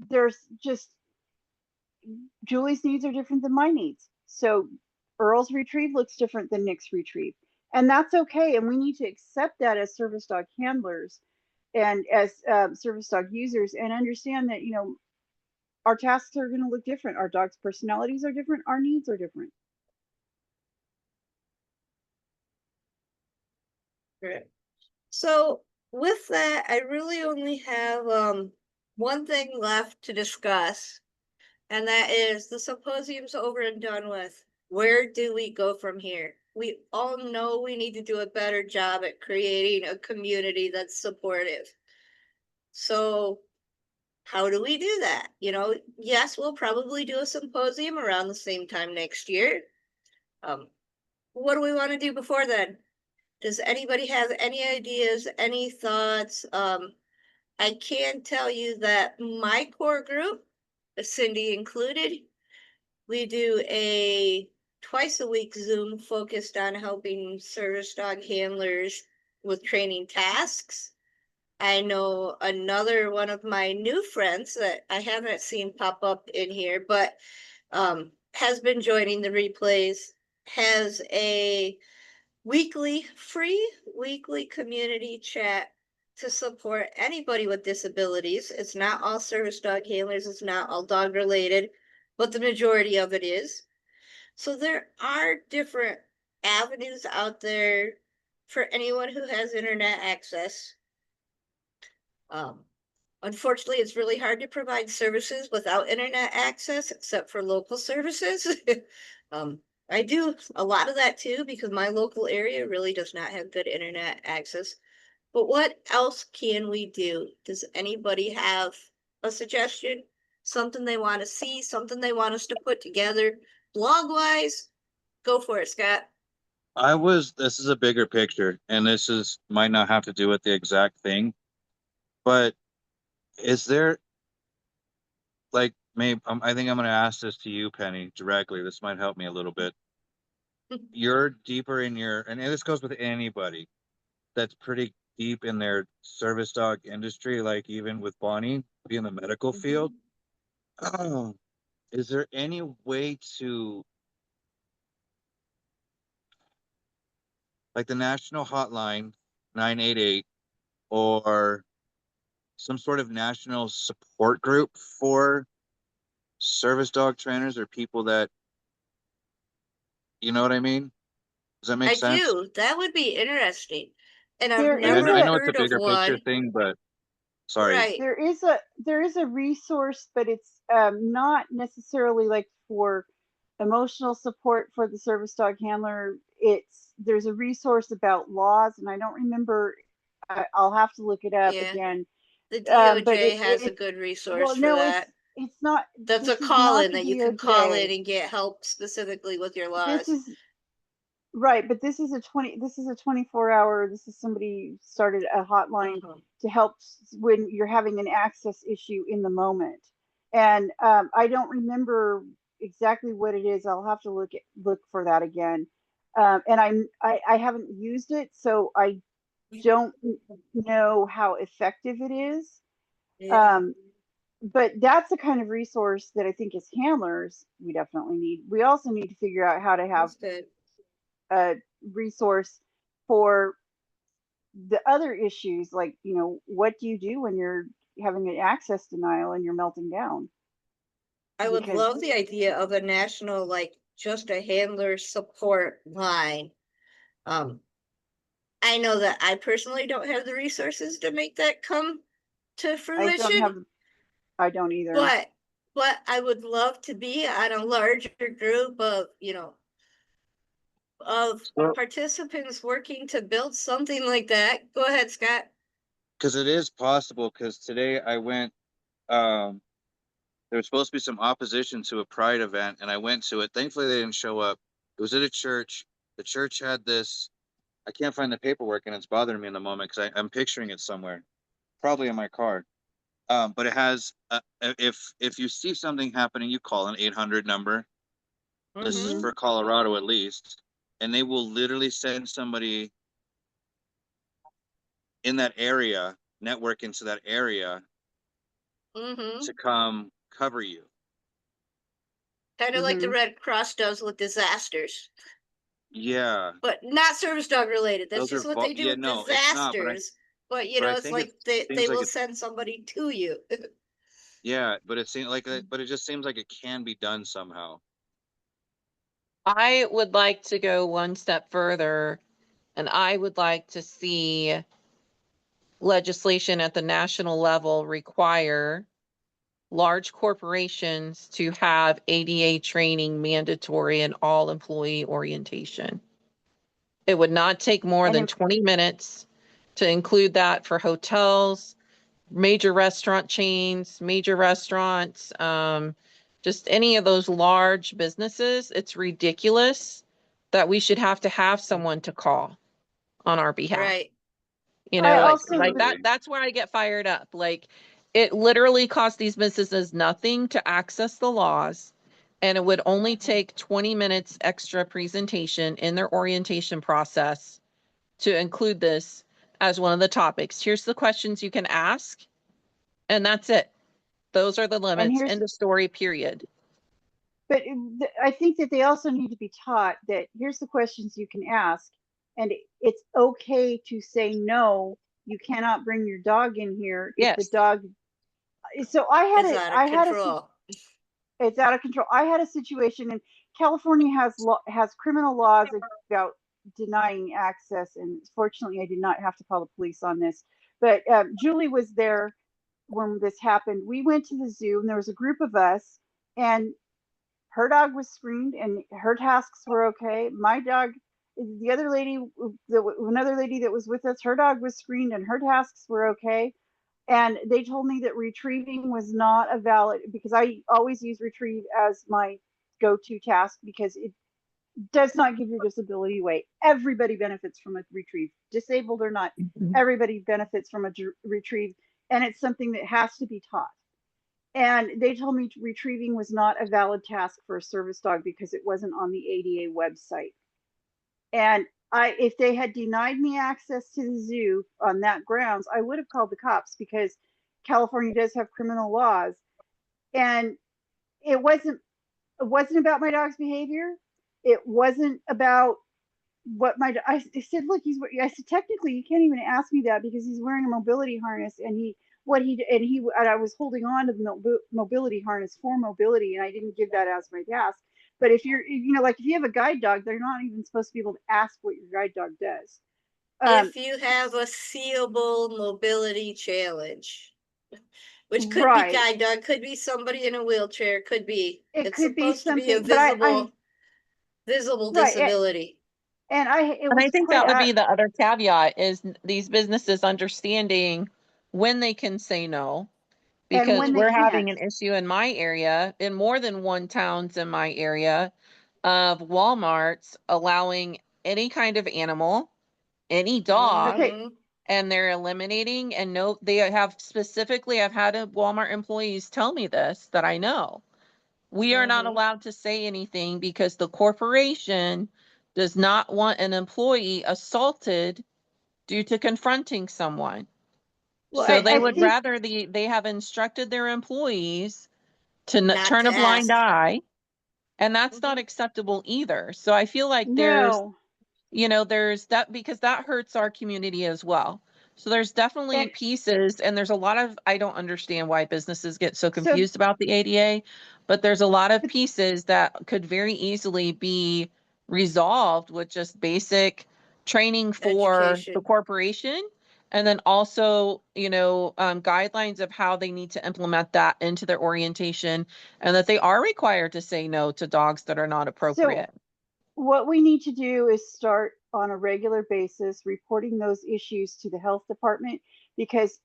there's just, Julie's needs are different than my needs. So Earl's retrieve looks different than Nick's retrieve. And that's okay. And we need to accept that as service dog handlers and as service dog users, and understand that, our tasks are going to look different. Our dogs' personalities are different. Our needs are different. Right. So with that, I really only have one thing left to discuss, and that is the symposium's over and done with. Where do we go from here? We all know we need to do a better job at creating a community that's supportive. So how do we do that? Yes, we'll probably do a symposium around the same time next year. What do we want to do before then? Does anybody have any ideas, any thoughts? I can tell you that my core group, Cindy included, we do a twice a week Zoom focused on helping service dog handlers with training tasks. I know another one of my new friends that I haven't seen pop up in here, but has been joining the replays, has a free weekly community chat to support anybody with disabilities. It's not all service dog handlers, it's not all dog related, but the majority of it is. So there are different avenues out there for anyone who has internet access. Unfortunately, it's really hard to provide services without internet access, except for local services. I do a lot of that too, because my local area really does not have good internet access. But what else can we do? Does anybody have a suggestion? Something they want to see, something they want us to put together, blog wise? Go for it, Scott. This is a bigger picture, and might not have to do with the exact thing, but is there, like, maybe, I think I'm going to ask this to you, Penny, directly. This might help me a little bit. You're deeper in and this goes with anybody that's pretty deep in their service dog industry, like even with Bonnie, be in the medical field. Oh, is there any way to, like, the national hotline 988, or some sort of national support group for service dog trainers, or people that, you know what I mean? Does that make I sense? do. That would be interesting. And I've There Like, is never a I know it's a heard of bigger picture one. thing, but sorry. Right. there is a resource, but it's not necessarily like for emotional support for the service dog handler. There's a resource about laws, and I don't remember. I'll have to look it up Yeah. again. The But DOJ has a good well, resource for no, that. it's not. That's a This is call not in the that you can call in DOJ. and get help specifically with your This laws. is right, but this is a 24-hour. This is somebody started a hotline Uh-huh. to help when you're having an access issue in the moment. And I don't remember exactly what it is. I'll have to look for that again. And I haven't used it, so I don't know how effective it is. Yeah, But that's the kind of resource that I think as handlers we definitely need. We also need to figure out how to have that's good. a resource for the other issues, like, what do you do when you're having an access denial and you're melting down? I would Because love the idea of a national, like, just a handler support line. Um, I know that I personally don't have the resources to make that come to I don't fruition, have, I don't either. but I would love to be on a larger group of, of So, participants working to build something like that. Go ahead, Scott. because it is possible, because today I went, there was supposed to be some opposition to a pride event, and I went to it. Thankfully, they didn't show up. It was at a church. The church had this, I can't find the paperwork, and it's bothering me in the moment because I'm picturing it somewhere, probably in my car. But it has, if you see something happening, you call an 800 number. This is Mm-hmm. for Colorado at least, and they will literally send somebody in that area, network into that area, Mm-hmm. to come cover you. Kind of like the Hmm. Red Cross does with disasters, Yeah, but not service dog related. That's those are just what they do yeah, with no, it's not. disasters. But But I it's think it like they seems like will it's send somebody to you. yeah, but it seems like but it just seems like it can be done somehow. I would like to go one step further, and I would like to see legislation at the national level require large corporations to have ADA training mandatory in all employee orientation. It would not take more And than 20 minutes to include that for hotels, major restaurant chains, major restaurants, just any of those large businesses. It's ridiculous that we should have to have someone to call on our behalf. Right. I Like also, Absolutely. that's where I get fired up. Like, it literally costs these businesses nothing to access the laws, and it would only take 20 minutes extra presentation in their orientation process to include this as one of the topics. Here's the questions you can ask, and that's it. Those are the and limits. here's, End of story, period. but I think that they also need to be taught that here's the questions you can ask, and it's okay to say no. You cannot bring your dog in here if the Yes. dog. So It's out of I had a control. it's out of control. I had a situation, and California has criminal laws about denying access, and fortunately, I did not have to call the police on this. But Julie was there when this happened. We went to the zoo, and there was a group of us, and her dog was screened, and her tasks were okay. My dog, the other lady, another lady that was with us, her dog was screened and her tasks were okay. And they told me that retrieving was not a valid, because I always use retrieve as my go-to task because it does not give your disability away. Everybody benefits from a retrieve, disabled or not. Everybody benefits from a retrieve, and it's something that has to be taught. And they told me retrieving was not a valid task for a service dog because it wasn't on the ADA website. And if they had denied me access to the zoo on that grounds, I would have called the cops, because California does have criminal laws. And it wasn't about my dog's behavior. It wasn't about what I said, look, I said, technically you can't even ask me that because he's wearing a mobility harness, and I was holding on to the mobility harness for mobility, and I didn't give that as my task. But if you're, like if you have a guide dog, they're not even supposed to be able to ask what your guide dog does. If you have a seeable mobility challenge, which could Right. be guide dog, could be somebody in a wheelchair, could be, It it's could be supposed to be a something, but visible right, disability. it And I was think quite that would be the other caveat is these businesses understanding when they can say no, and because when they we're having can't. an issue in my area, in more than one towns in my area, of Walmarts allowing any kind of animal, any dog, Okay. Mhm. and they're eliminating, and no, they have specifically, I've had Walmart employees tell me this, that I know. We are not Mhm. allowed to say anything because the corporation does not want an employee assaulted due to confronting someone. Well, So they I would think rather they have instructed their employees to Not turn to a blind ask. eye, and that's not Mhm. acceptable either. So I feel like there's no. there's that, because that hurts our community as well. So there's definitely And pieces, and there's a lot of, I don't understand why businesses get so so, confused about the ADA, but there's a lot of pieces that could very easily be resolved with just basic training for the Education. corporation. And then also, guidelines of how they need to implement that into their orientation, and that they are required to say no to dogs that are not so appropriate. what we need to do is start on a regular basis reporting those issues to the health department, because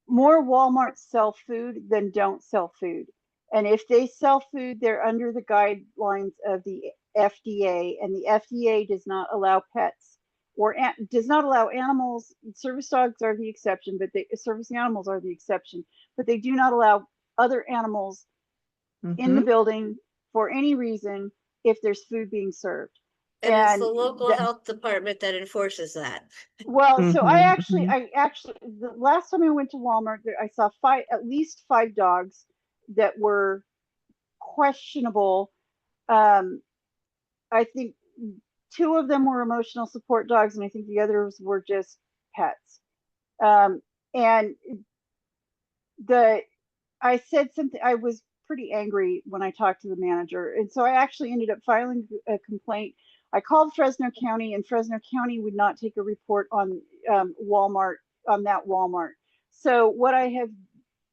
more Walmarts sell food than don't sell food. And if they sell food, they're under the guidelines of the FDA, and the FDA does not allow pets or does not allow animals. Service dogs are the exception, but service animals are the exception, but they do not allow other animals in the Mhm. building for any reason if there's food being served. And it's the And local health department that enforces that. well, so I Mhm, actually, mhm. the last time I went to Walmart, I saw at least 5 dogs that were questionable. Um, I think 2 of them were emotional support dogs, and I think the others were just pets. And I said something, I was pretty angry when I talked to the manager. And so I actually ended up filing a complaint. I called Fresno County, and Fresno County would not take a report on Walmart, on that Walmart. So what I have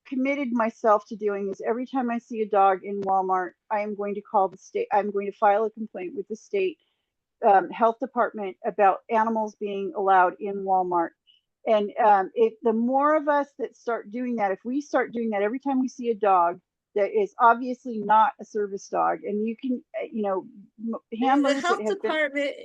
committed myself to doing is every time I see a dog in Walmart, I am going to call the state, I'm going to file a complaint with the state health department about animals being allowed in Walmart. And the more of us that start doing that, if we start doing that every time we see a dog that is obviously not a service dog, and you can, The handlers that health have been department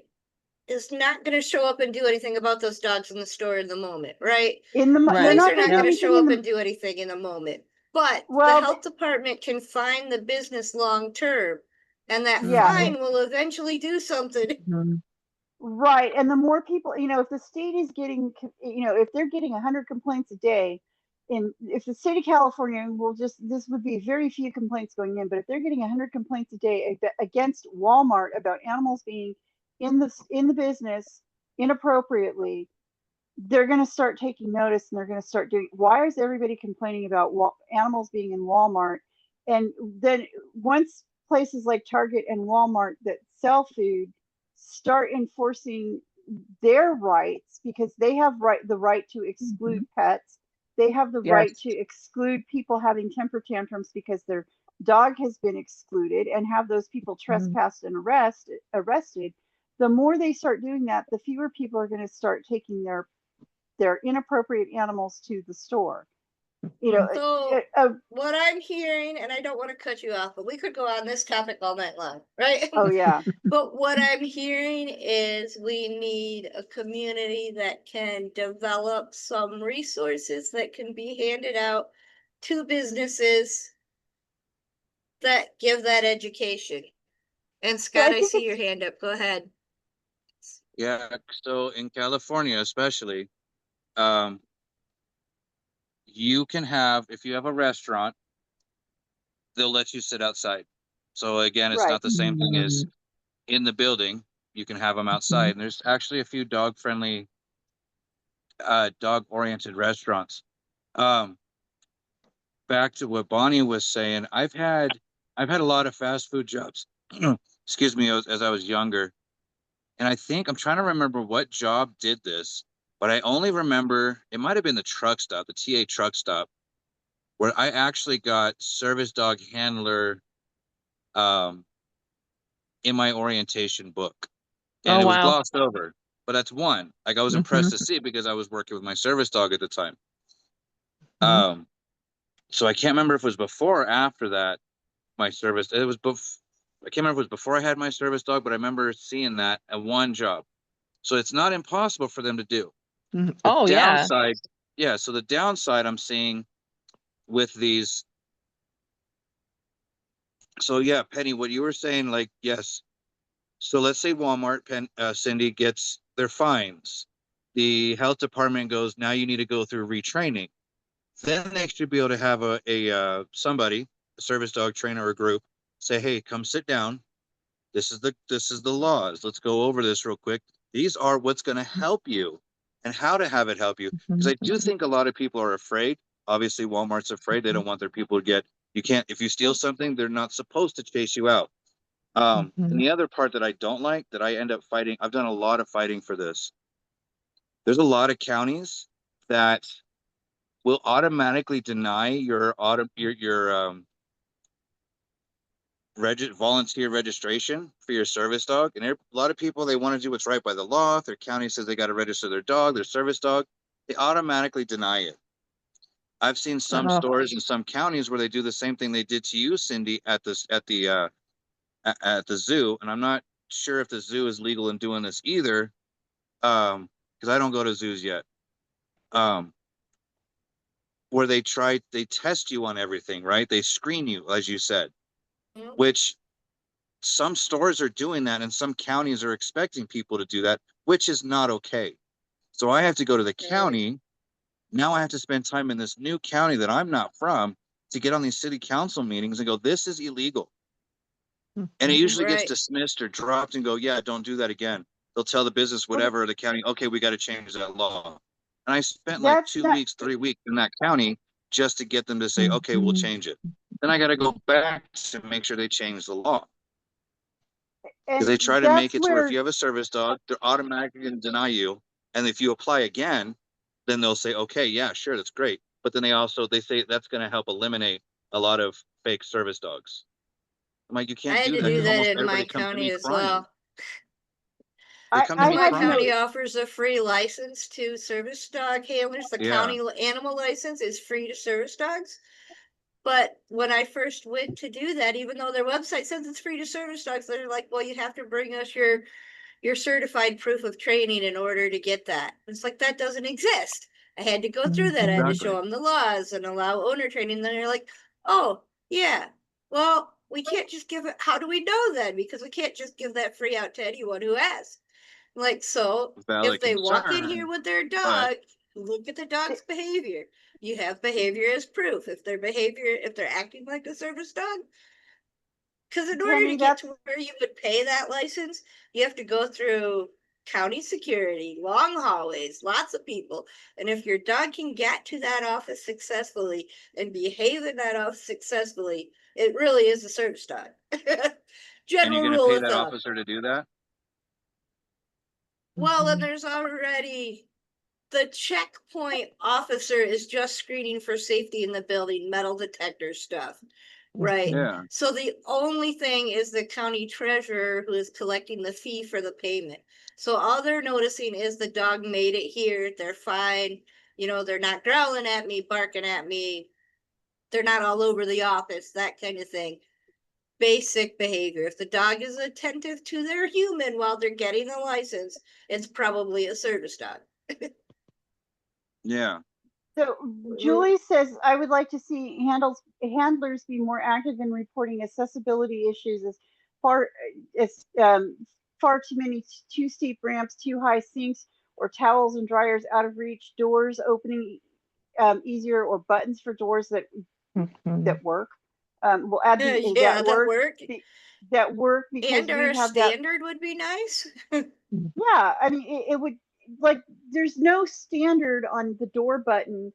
is not going to show up and do anything about those dogs in the store in the moment, right? in the, they're Right. Police not are going to not do going to anything show in up the, and do anything in a moment. But the well, health department can fine the business long term, and that yeah, Mhm, fine will eventually do something. mhm. right. And the more people, if the state is getting, if they're getting 100 complaints a day, if the state of California will this would be very few complaints going in, but if they're getting 100 complaints a day against Walmart about animals being in the business inappropriately, they're going to start taking notice, and they're going to start doing, why is everybody complaining about animals being in Walmart? And then once places like Target and Walmart that sell food start enforcing their rights, because they have the right to exclude Mhm. pets, they have the right Yes. to exclude people having temper tantrums because their dog has been excluded, and have those people Mhm. trespassed and arrested, the more they start doing that, the fewer people are going to start taking their inappropriate animals to the store. You know, So uh, what I'm hearing, and I don't want to cut you off, but we could go on this topic all night long, right? oh yeah, But what I'm hearing is we need a community that can develop some resources that can be handed out to businesses that give that education. And well, Scott, I I think see your it's hand up. Go ahead. Yeah, so in California especially, um, you can have, if you have a restaurant, they'll let you sit outside. So again, it's right. not the same thing as in the building. You can have them outside. And there's actually a few dog friendly, dog oriented restaurants. Um, Back to what Bonnie was saying, I've had a lot of fast food jobs. Excuse me, as I was younger. And I think I'm trying to remember what job did this, but I only remember it might have been the truck stop, the TA truck stop, where I actually got service dog handler um, in my orientation book. And Oh, it was wow. glossed over. But that's one. Like I was impressed to see it because I was working with my service dog at the time. Um, so I can't remember if it was before or after that, my service. It was I can't remember if it was before I had my service dog, but I remember seeing that at one job. So it's not impossible for them to do. The Oh, yeah. downside, yeah. So the downside I'm seeing with these. So yeah, Penny, what you were saying, like yes. So let's say Walmart, Cindy gets their fines. The health department goes, now you need to go through retraining. Then they should be able to have a somebody, a service dog trainer or group, say, hey, come sit down. This is the laws. Let's go over this real quick. These are what's going to help you and how to have it help you. Because I do think a lot of people are afraid. Obviously, Walmart's afraid. They don't want their people to get, you can't, if you steal something, they're not supposed to chase you out. And the other part that I don't like, that I end up fighting, I've done a lot of fighting for this. There's a lot of counties that will automatically deny your volunteer registration for your service dog. And a lot of people, they want to do what's right by the law. If their county says they got to register their dog, their service dog, they automatically deny it. I've seen some Oh, stores in some counties where they do the same thing they did to you, Cindy, at the zoo. And I'm not sure if the zoo is legal in doing this either, because I don't go to zoos yet. Um, where they test you on everything, right? They screen you, as you said, Mhm. which some stores are doing that and some counties are expecting people to do that, which is not okay. So I have to go to the Right. county. Now I have to spend time in this new county that I'm not from to get on these city council meetings and go, this is illegal. And it usually gets Right. dismissed or dropped and go, yeah, don't do that again. They'll tell the business, Well, whatever, the county, okay, we got to change that law. And I spent like that's two not. weeks, 3 weeks in that county just to get them to say, okay, we'll change it. Then I got to go back to make sure they change the law. Because And they try to make that's it to where if where you have a service dog, they're automatically going to deny you. And if you apply again, then they'll say, okay, yeah, sure, that's great. But then they say that's going to help eliminate a lot of fake service dogs. I'm like, you I can't had do to that do because that almost in my everybody comes to county me as crying. well. They I, come to I Because me my had county no. crying. offers a free license to service dog handlers. The Yeah, county animal license is free to service dogs. But when I first went to do that, even though their website says it's free to service dogs, they're like, well, you have to bring us your certified proof of training in order to get that. It's like that doesn't exist. I had to go through that. I had to show exactly. them the laws and allow owner training. Then they're like, oh, yeah, well, we can't just give it. How do we know then? Because we can't just give that free out to anyone who asks. Like, so if Valid they walk in here concern, with their but dog, look at the dog's behavior. You have behavior as proof. If they're acting like a service dog, because in order to Penny, get that's to where you would pay that license, you have to go through county security, long hallways, lots of people. And if your dog can get to that office successfully and behave in that office successfully, it really is a service dog. and you're General going to rule pay of that thumb. officer to do that? Well, and there's already the checkpoint officer is just screening for safety in the building, metal detector stuff. Right. Yeah, So the only thing is the county treasurer who is collecting the fee for the payment. So all they're noticing is the dog made it here, they're fine, you know, they're not growling at me, barking at me, they're not all over the office, that kind of thing. Basic behavior. If the dog is attentive to their human while they're getting the license, it's probably a service dog. yeah, So Julie says, I would like to see handlers be more active in reporting accessibility issues as far too many too steep ramps, too high sinks, or towels and dryers out of reach, doors opening easier, or buttons for doors that work. We'll add the Yeah, that that work work. that work because And our we have that. standard would be nice. Yeah, I mean, it would, like, there's no standard on the door button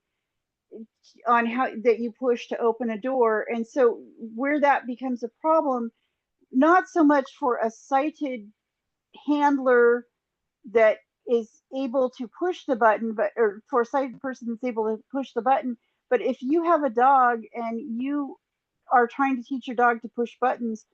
on how that you push to open a door. And so where that becomes a problem, not so much for a sighted handler that is able to push the button, but or for a sighted person that's able to push the button, but if you have a dog and you are trying to teach your dog to push buttons,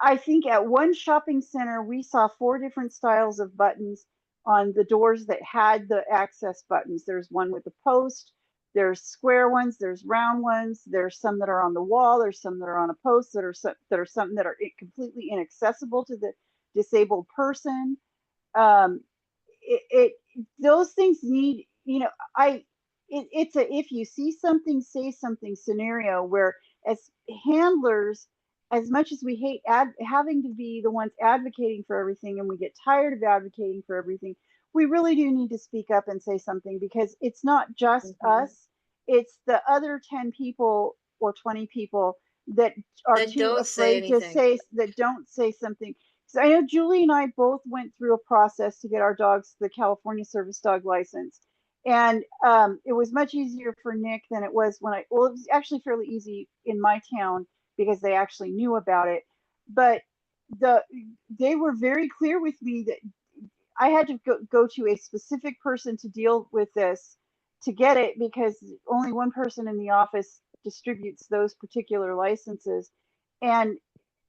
I think at one shopping center, we saw 4 different styles of buttons on the doors that had the access buttons. There's one with a post, there's square ones, there's round ones, there's some that are on the wall, there's some that are on a post, that are some that are completely inaccessible to the disabled person. Um, it those things need, it's a if you see something, say something scenario where, as handlers, as much as we hate having to be the ones advocating for everything, and we get tired of advocating for everything, we really do need to speak up and say something, because it's not just us, it's the other 10 people or 20 people that are That too don't say afraid to anything. that don't say something. So I know Julie and I both went through a process to get our dogs the California service dog license. And it was much easier for Nick than it was when well, it was actually fairly easy in my town because they actually knew about it. But they were very clear with me that I had to go to a specific person to deal with this to get it, because only one person in the office distributes those particular licenses. And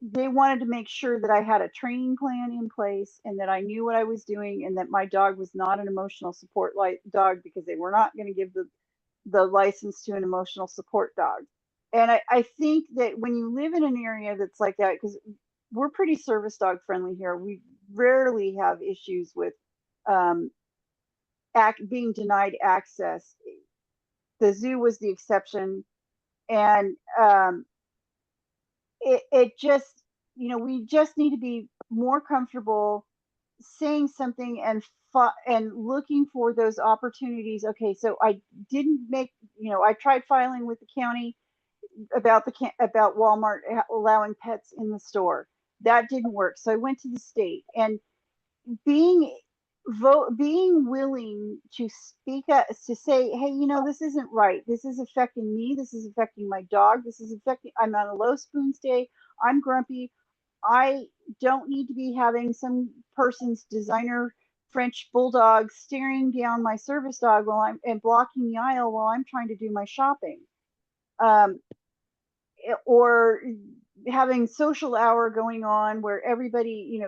they wanted to make sure that I had a training plan in place and that I knew what I was doing, and that my dog was not an emotional support dog, because they were not going to give the license to an emotional support dog. And I think that when you live in an area that's like that, because we're pretty service dog friendly here, we rarely have issues with um, being denied access. The zoo was the exception. And it just, we just need to be more comfortable saying something and looking for those opportunities. Okay, so I didn't make, I tried filing with the county about about Walmart allowing pets in the store. That didn't work. So I went to the state, and being being willing to speak up, to say, hey, this isn't right, this is affecting me, this is affecting my dog, this is affecting, I'm on a low spoons day, I'm grumpy, I don't need to be having some person's designer French bulldog staring down my service dog and blocking the aisle while I'm trying to do my shopping. Or having social hour going on where everybody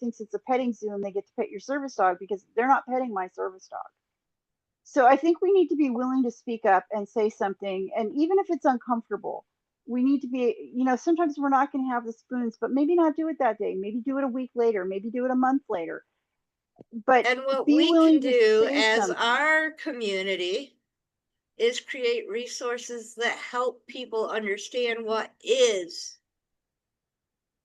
thinks it's a petting zoo and they get to pet your service dog, because they're not petting my service dog. So I think we need to be willing to speak up and say something, and even if it's uncomfortable, we need to be, sometimes we're not going to have the spoons, but maybe not do it that day, maybe do it a week later, maybe do it a month later, but And what be we can willing to do say as something. our community is create resources that help people understand what is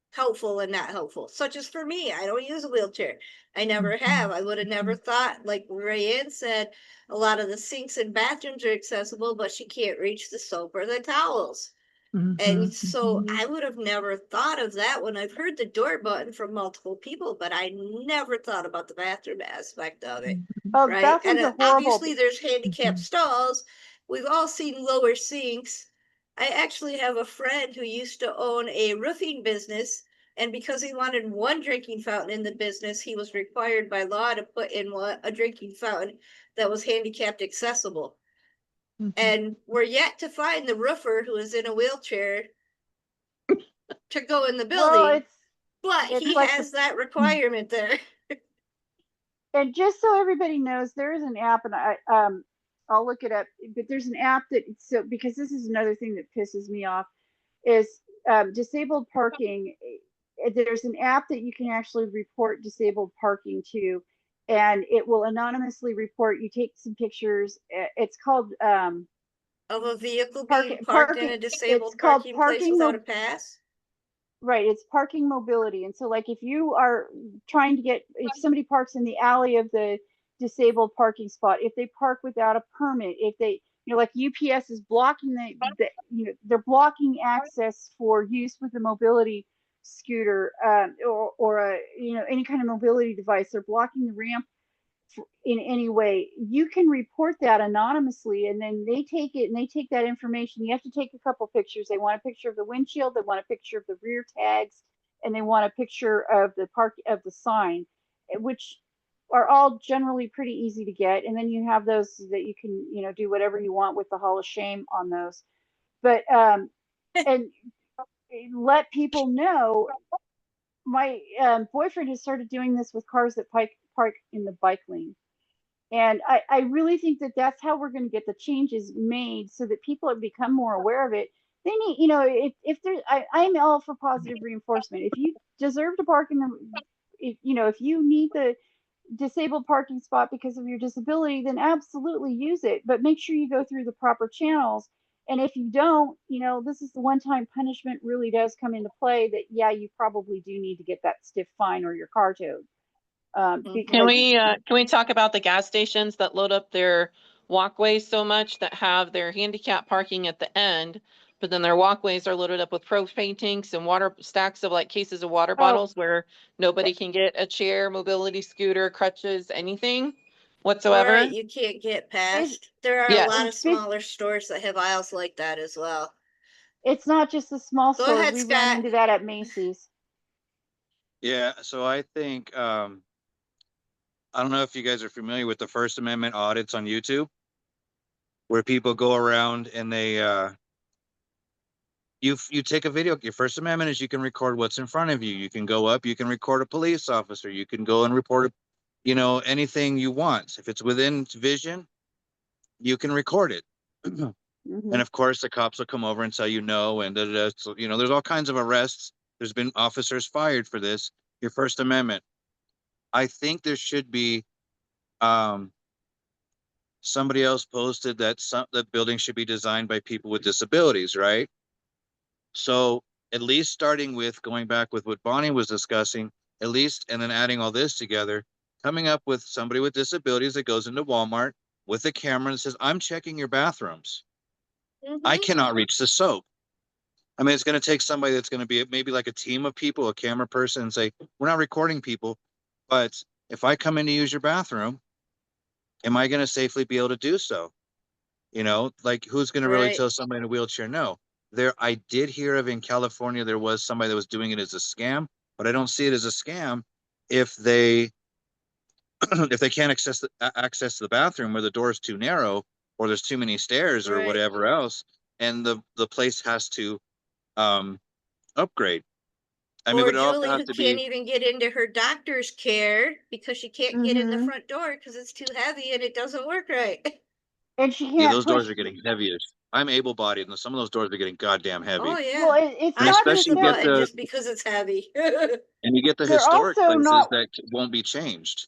helpful and not helpful. Such as for me, I don't use a wheelchair. I never have. I would have never thought, like Rayanne said, a lot of the sinks and bathrooms are accessible, but she can't reach the soap or the towels. And so I would have never thought of that when I've heard the door button from multiple people, but I never thought about the bathroom aspect of it. Oh, Right. And bathrooms are horrible. obviously there's handicapped stalls. We've all seen lower sinks. I actually have a friend who used to own a roofing business, and because he wanted one drinking fountain in the business, he was required by law to put in a drinking fountain that was handicapped accessible. And we're yet to find the roofer who is in a wheelchair to go in the Well, building, but it's he like has that requirement there. and just so everybody knows, there is an app, and I'll look it up. But there's an app that so because this is another thing that pisses me off is disabled parking. There's an app that you can actually report disabled parking to, and it will anonymously report. You take some pictures. It's called Of a vehicle being parked in parking. a It's disabled called parking place parking. without a pass. Right, it's parking mobility. And so like if you are trying to get, if somebody parks in the alley of the disabled parking spot, if they park without a permit, if they, like UPS is blocking they're blocking access for use with a mobility scooter, or a, any kind of mobility device, they're blocking the ramp in any way, you can report that anonymously, and then they take it and they take that information. You have to take a couple pictures. They want a picture of the windshield, they want a picture of the rear tags, and they want a picture of the sign, which are all generally pretty easy to get. And then you have those that you can, do whatever you want with the Hall of Shame on those. But and let people know. My boyfriend has started doing this with cars that park in the bike lane. And I really think that that's how we're going to get the changes made, so that people have become more aware of it. They need, if there, I'm all for positive reinforcement. If you deserve to park in the, if you need the disabled parking spot because of your disability, then absolutely use it. But make sure you go through the proper channels. And if you don't, this is the one time punishment really does come into play, that, yeah, you probably do need to get that stiff fine or your car towed. Because Can we talk about the gas stations that load up their walkways so much, that have their handicap parking at the end, but then their walkways are loaded up with propane tanks and water stacks of like cases of water bottles, where nobody can get a chair, mobility scooter, crutches, anything whatsoever? Right, you can't get past. There are a Yes. lot of smaller stores that have aisles like that as well. it's not just the small Go stores. ahead, We ran Scott. into that at Macy's. Yeah, so I think I don't know if you guys are familiar with the First Amendment audits on YouTube, where people go around and they you take a video. Your First Amendment is you can record what's in front of you. You can go up, you can record a police officer, you can go and report anything you want. If it's within vision, you can record it. Mm-hmm. And of course, the cops will come over and tell you no, and so, there's all kinds of arrests. There's been officers fired for this. Your First Amendment. I think there should be. Somebody else posted that the building should be designed by people with disabilities, right? So at least starting with going back with what Bonnie was discussing, at least, and then adding all this together, coming up with somebody with disabilities that goes into Walmart with a camera and says, "I'm checking your bathrooms. I cannot reach the soap." I mean, it's going to take somebody that's going to be maybe like a team of people, a camera person, and say, "We're not recording people, but if I come in to use your bathroom, am I going to safely be able to do so?" Like, who's going to really Right. tell somebody in a wheelchair no? I did hear of in California, there was somebody that was doing it as a scam, but I don't see it as a scam if they if they can't access to the bathroom, or the door is too narrow, or there's too many stairs or Right. whatever else, and the place has to upgrade. I mean, Or but it also Julie, has who to can't be, even get into her doctor's care because she can't get in the Mm-hmm. front door because it's too heavy and it doesn't work right. And she yeah, can't those doors push. are getting heavier. I'm able-bodied, and some of those doors are getting goddamn heavy. Oh yeah. Well, it's And I not push just the especially that. button just because it's heavy. you get the They're historic also places not. that won't be changed.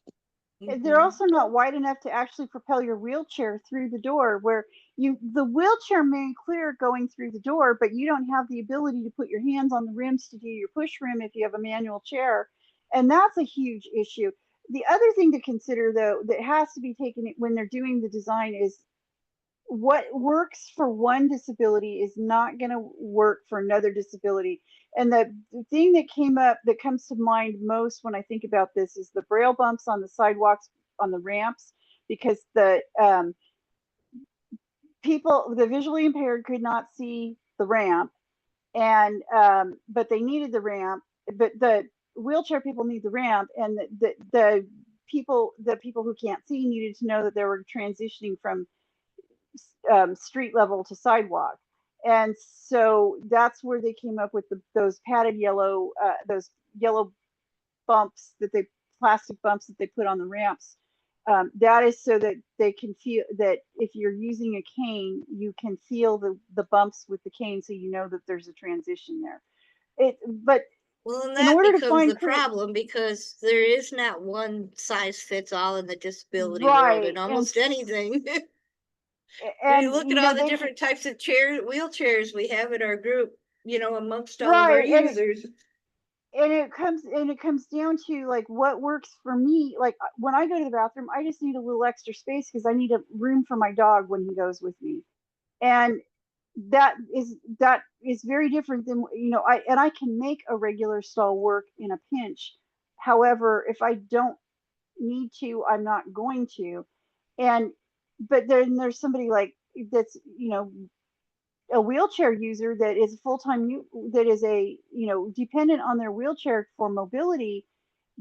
They're also not wide enough to actually propel your wheelchair through the door, where the wheelchair may clear going through the door, but you don't have the ability to put your hands on the rims to do your push rim if you have a manual chair. And that's a huge issue. The other thing to consider, though, that has to be taken when they're doing the design is what works for one disability is not going to work for another disability. And the thing that comes to mind most when I think about this is the braille bumps on the sidewalks, on the ramps, because the visually impaired could not see the ramp, and but they needed the ramp, but the wheelchair people need the ramp, and the people who can't see needed to know that they were transitioning from street level to sidewalk. And so that's where they came up with those padded those yellow bumps that plastic bumps that they put on the ramps. That is so that they can feel that if you're using a cane, you can feel the bumps with the cane, so you know that there's a transition there. But Well, and in that order to becomes find the problem because there is not one size fits all in the disability world in right, almost anything. You and look at all the different types of wheelchairs we have in our group, amongst all of our right, users. and it comes down to like what works for me. Like when I go to the bathroom, I just need a little extra space because I need a room for my dog when he goes with me. And that is very different than, I can make a regular stall work in a pinch. However, if I don't need to, I'm not going to. And but then there's somebody like that's, a wheelchair user that is full-time that is dependent on their wheelchair for mobility,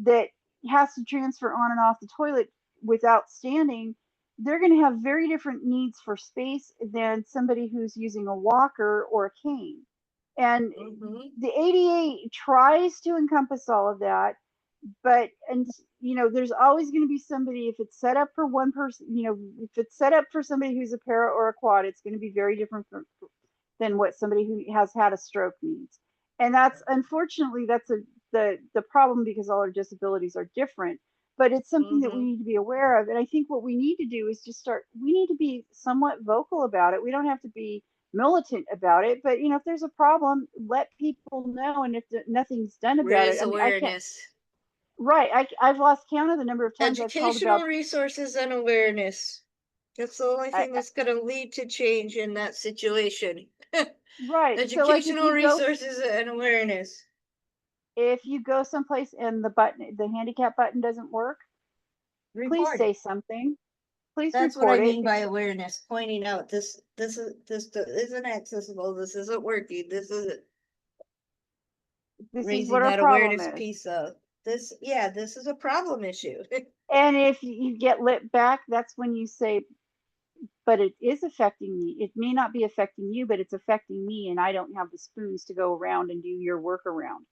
that has to transfer on and off the toilet without standing. They're going to have very different needs for space than somebody who's using a walker or a cane. And the ADA tries to encompass all of that, but there's always going to be somebody, if it's set up for one person, if it's set up for somebody who's a para or a quad, it's going to be very different than what somebody who has had a stroke needs. And that's, unfortunately, that's the problem, because all our disabilities are different. But it's something that we need to be aware of. And I think what we need to do is just we need to be somewhat vocal about it. We don't have to be militant about it, but if there's a problem, let people know. And if nothing's done about it, Raise I mean, I can't. awareness. Right. I've lost count of the number of times I've called Educational about. resources and awareness. That's the only I, thing that's going to lead to change in that situation. right. So like Educational resources and awareness. if you go someplace and the handicap button doesn't work, please say something. Please That's what I report it. mean by awareness, pointing out this isn't accessible, this isn't working, this isn't This is raising what our that problem awareness is. piece of this. Yeah, this is a problem issue. And if you get lit back, that's when you say, but it is affecting me. It may not be affecting you, but it's affecting me, and I don't have the spoons to go around and do your work around.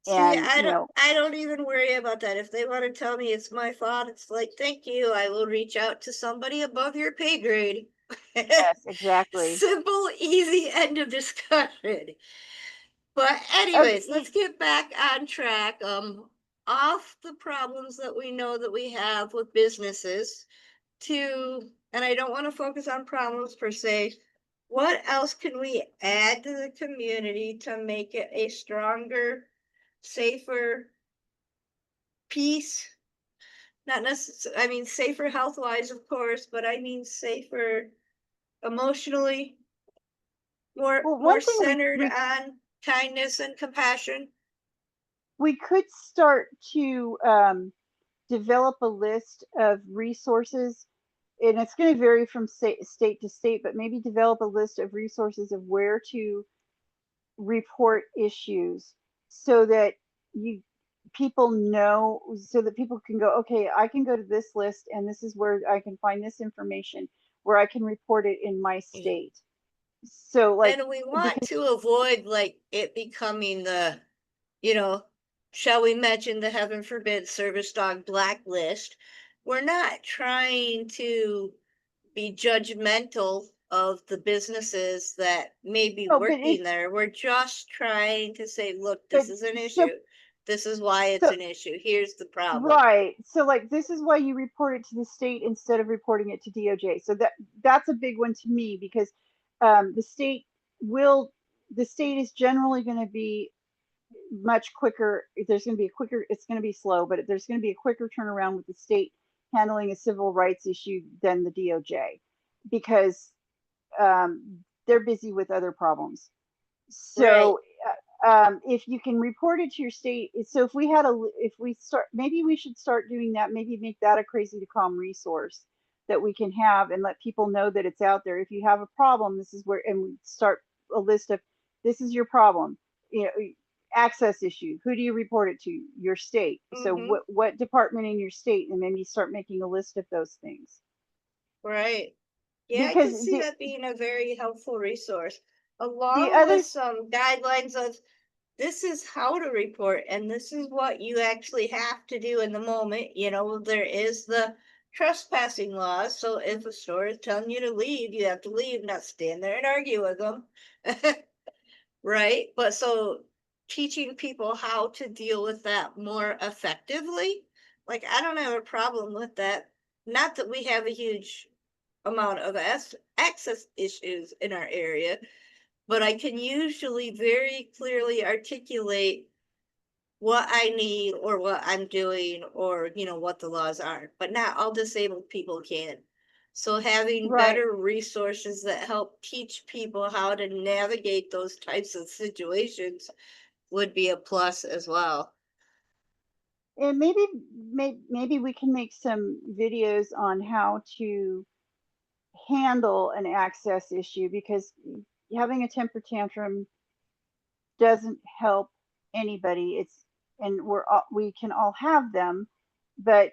See, And I don't even worry about that. If they want to tell me it's my fault, it's like, thank you. I will reach out to somebody above your pay grade. yes, exactly. Simple, easy, end of discussion. But anyways, let's get back on track. Off the problems that we know that we have with businesses and I don't want to focus on problems per se. What else can we add to the community to make it a stronger, safer peace? Not necessarily, I mean, safer health wise, of course, but I mean safer emotionally, Well, more one thing centered on kindness and compassion. we could start to develop a list of resources, and it's going to vary from state to state, but maybe develop a list of resources of where to report issues, so that people know, so that people can go, okay, I can go to this list and this is where I can find this information, where I can report it in my state. So like, and we want to avoid like it becoming the, shall we mention the heaven forbid service dog blacklist. We're not trying to be judgmental of the businesses that may be working there. We're just trying to say, look, this is an issue. This is why it's an issue. Here's the problem. Right. So like, this is why you report it to the state instead of reporting it to DOJ. So that's a big one to me, because the state is generally going to be much quicker. There's going to be it's going to be slow, but there's going to be a quicker turnaround with the state handling a civil rights issue than the DOJ, because they're busy with other problems. So if you can report it to your state, so maybe we should start doing that. Maybe make that a Crazy to Calm resource that we can have, and let people know that it's out there. If you have a problem, this is where, and we start a list of, this is your problem, access issue. Who do you report it to? Your state. So what department in your state, and then you start making a list of those things. Right. Yeah, I because can see that being a very helpful resource, the along other with some guidelines of this is how to report and this is what you actually have to do in the moment. You know, there is the trespassing law. So if a store is telling you to leave, you have to leave, not stand there and argue with them. Right? But so teaching people how to deal with that more effectively, like I don't have a problem with that. Not that we have a huge amount of access issues in our area, but I can usually very clearly articulate what I need or what I'm doing or, you know, what the laws are, but not all disabled people can. So having right, better resources that help teach people how to navigate those types of situations would be a plus as well. and maybe we can make some videos on how to handle an access issue, because having a temper tantrum doesn't help anybody. It's and we can all have them, but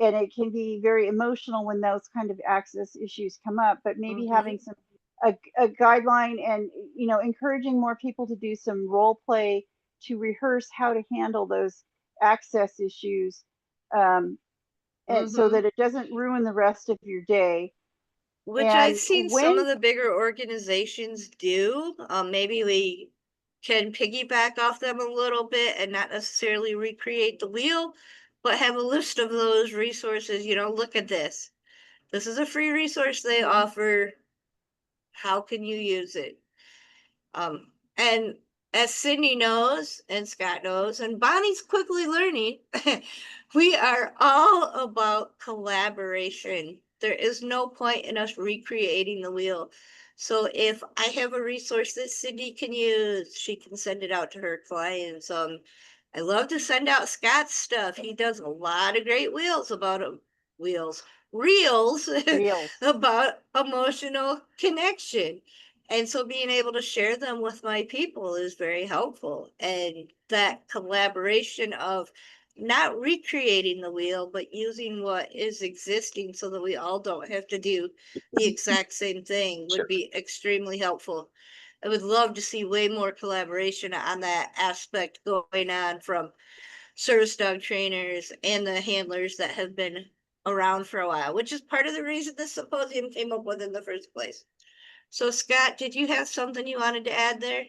and it can be very emotional when those kind of access issues come up. But maybe having Hmm. some a guideline, and encouraging more people to do some role play to rehearse how to handle those access issues, um, and so Hmm. that it doesn't ruin the rest of your day. Which I've And seen some of when the bigger organizations do. Maybe we can piggyback off them a little bit and not necessarily recreate the wheel, but have a list of those resources. You know, look at this. This is a free resource they offer. How can you use it? And as Sydney knows, and Scott knows, and Bonnie's quickly learning, we are all about collaboration. There is no point in us recreating the wheel. So if I have a resource that Sydney can use, she can send it out to her clients. I love to send out Scott's stuff. He does a lot of great wheels about wheels, reels reels, about emotional connection. And so being able to share them with my people is very helpful. And that collaboration of not recreating the wheel, but using what is existing so that we all don't have to do the exact same thing would be extremely helpful. I would love to see way more collaboration on that aspect going on from service dog trainers and the handlers that have been around for a while, which is part of the reason this symposium came up with in the first place. So Scott, did you have something you wanted to add there?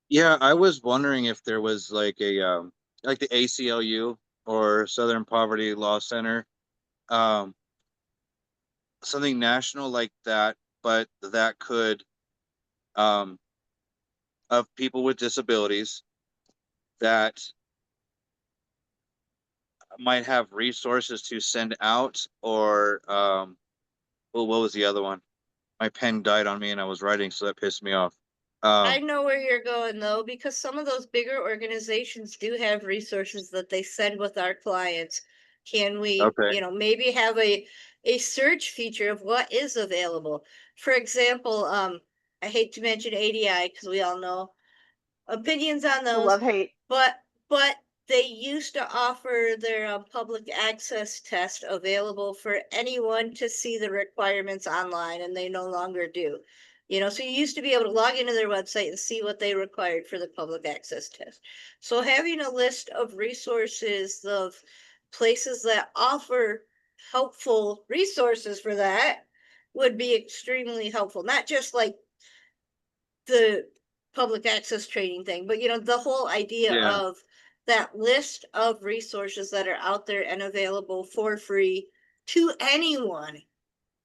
Yeah, I was wondering if there was like the ACLU or Southern Poverty Law Center, um, something national like that, but that could um of people with disabilities that might have resources to send out, or well, what was the other one? My pen died on me and I was writing, so that pissed me off. I Um, know where you're going though, because some of those bigger organizations do have resources that they send with our clients. Can we, okay, you know, maybe have a search feature of what is available? For example, I hate to mention ADI because we all know opinions on the those, love hate. but but they used to offer their public access test available for anyone to see the requirements online, and they no longer do. You know, so you used to be able to log into their website and see what they required for the public access test. So having a list of resources of places that offer helpful resources for that would be extremely helpful. Not just like the public access training thing, but you know, the whole idea yeah, of that list of resources that are out there and available for free to anyone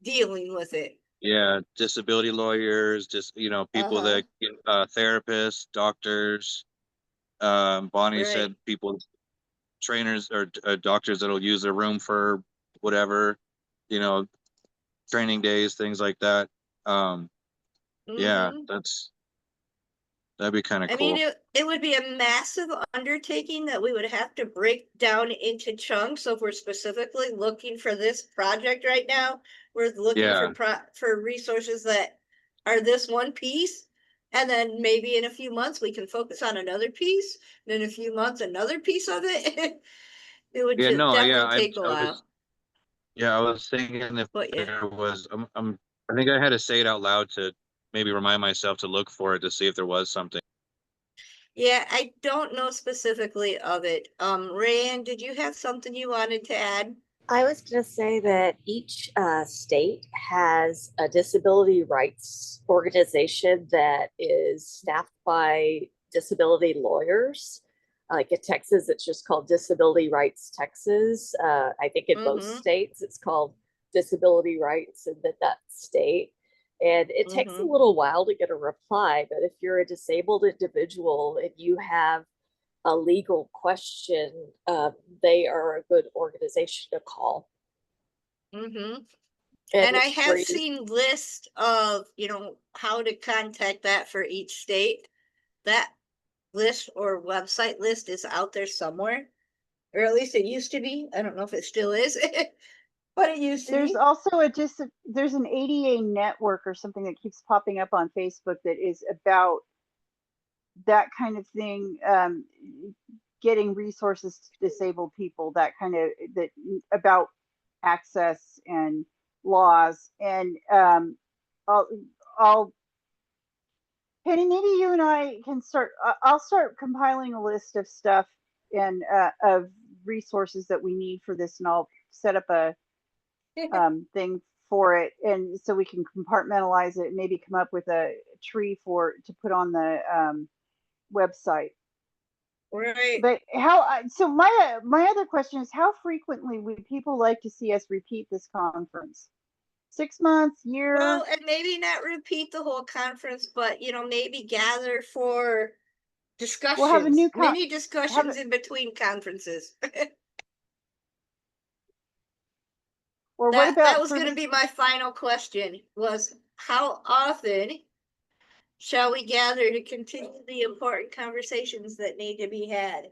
dealing with it. yeah, disability lawyers, just people Uh-huh. that therapists, doctors. Bonnie Right. said people, trainers or doctors that'll use their room for whatever, you know, training days, things like that. Um, yeah, Mm-hmm. that'd be kind of I mean, cool. it would be a massive undertaking that we would have to break down into chunks. So if we're specifically looking for this project right now, we're looking Yeah, for resources that are this one piece. And then maybe in a few months we can focus on another piece. And in a few months, another piece of it. It would yeah, just no, yeah, definitely take a I was while. Yeah, I was thinking if But yeah. there was, I think I had to say it out loud to maybe remind myself to look for it to see if there was something. Yeah, I don't know specifically of it. Rayanne, did you have something you wanted to add? I was going to say that each state has a disability rights organization that is staffed by disability lawyers. Like in Texas, it's just called Disability Rights Texas. I think in most Mm-hmm. states, it's called Disability Rights in that state. And it takes a Mm-hmm. little while to get a reply, but if you're a disabled individual and you have a legal question, they are a good organization to call. Mm-hmm. And And I it's have free. seen lists of, how to contact that for each state. That list or website list is out there somewhere, or at least it used to be. I don't know if it still is, but it used to There's be. also there's an ADA network or something that keeps popping up on Facebook that is about that kind of thing, getting resources to disabled people, that kind of that about access and laws. And I'll, I'll Penny, maybe you and I can start. I'll start compiling a list of stuff and of resources that we need for this, and I'll set up a thing for it, and so we can compartmentalize it. Maybe come up with a tree to put on the website. Right. But so my other question is, how frequently would people like to see us repeat this conference? 6 months, year? Well, and maybe not repeat the whole conference, but maybe gather for We'll have a new mini have discussions it, in between conferences. or what That about was going to service? be my final question, was how often shall we gather to continue the important conversations that need to be had?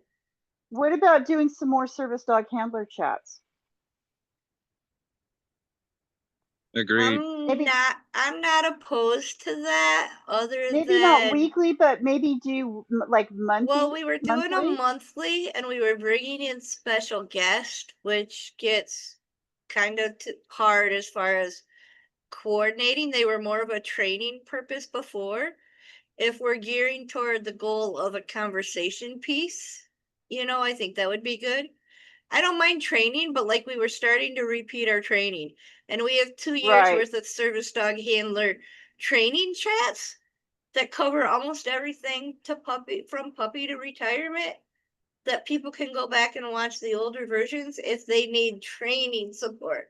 What about doing some more service dog handler chats? Agreed. I'm not opposed to that, other Maybe not than, weekly, but maybe do like well, monthly. we were doing a Monthly. monthly and we were bringing in special guests, which gets kind of hard as far as coordinating. They were more of a training purpose before. If we're gearing toward the goal of a conversation piece, I think that would be good. I don't mind training, but like we were starting to repeat our training, and we have 2 years Right. worth of service dog handler training chats that cover almost everything from puppy to retirement, that people can go back and watch the older versions if they need training support.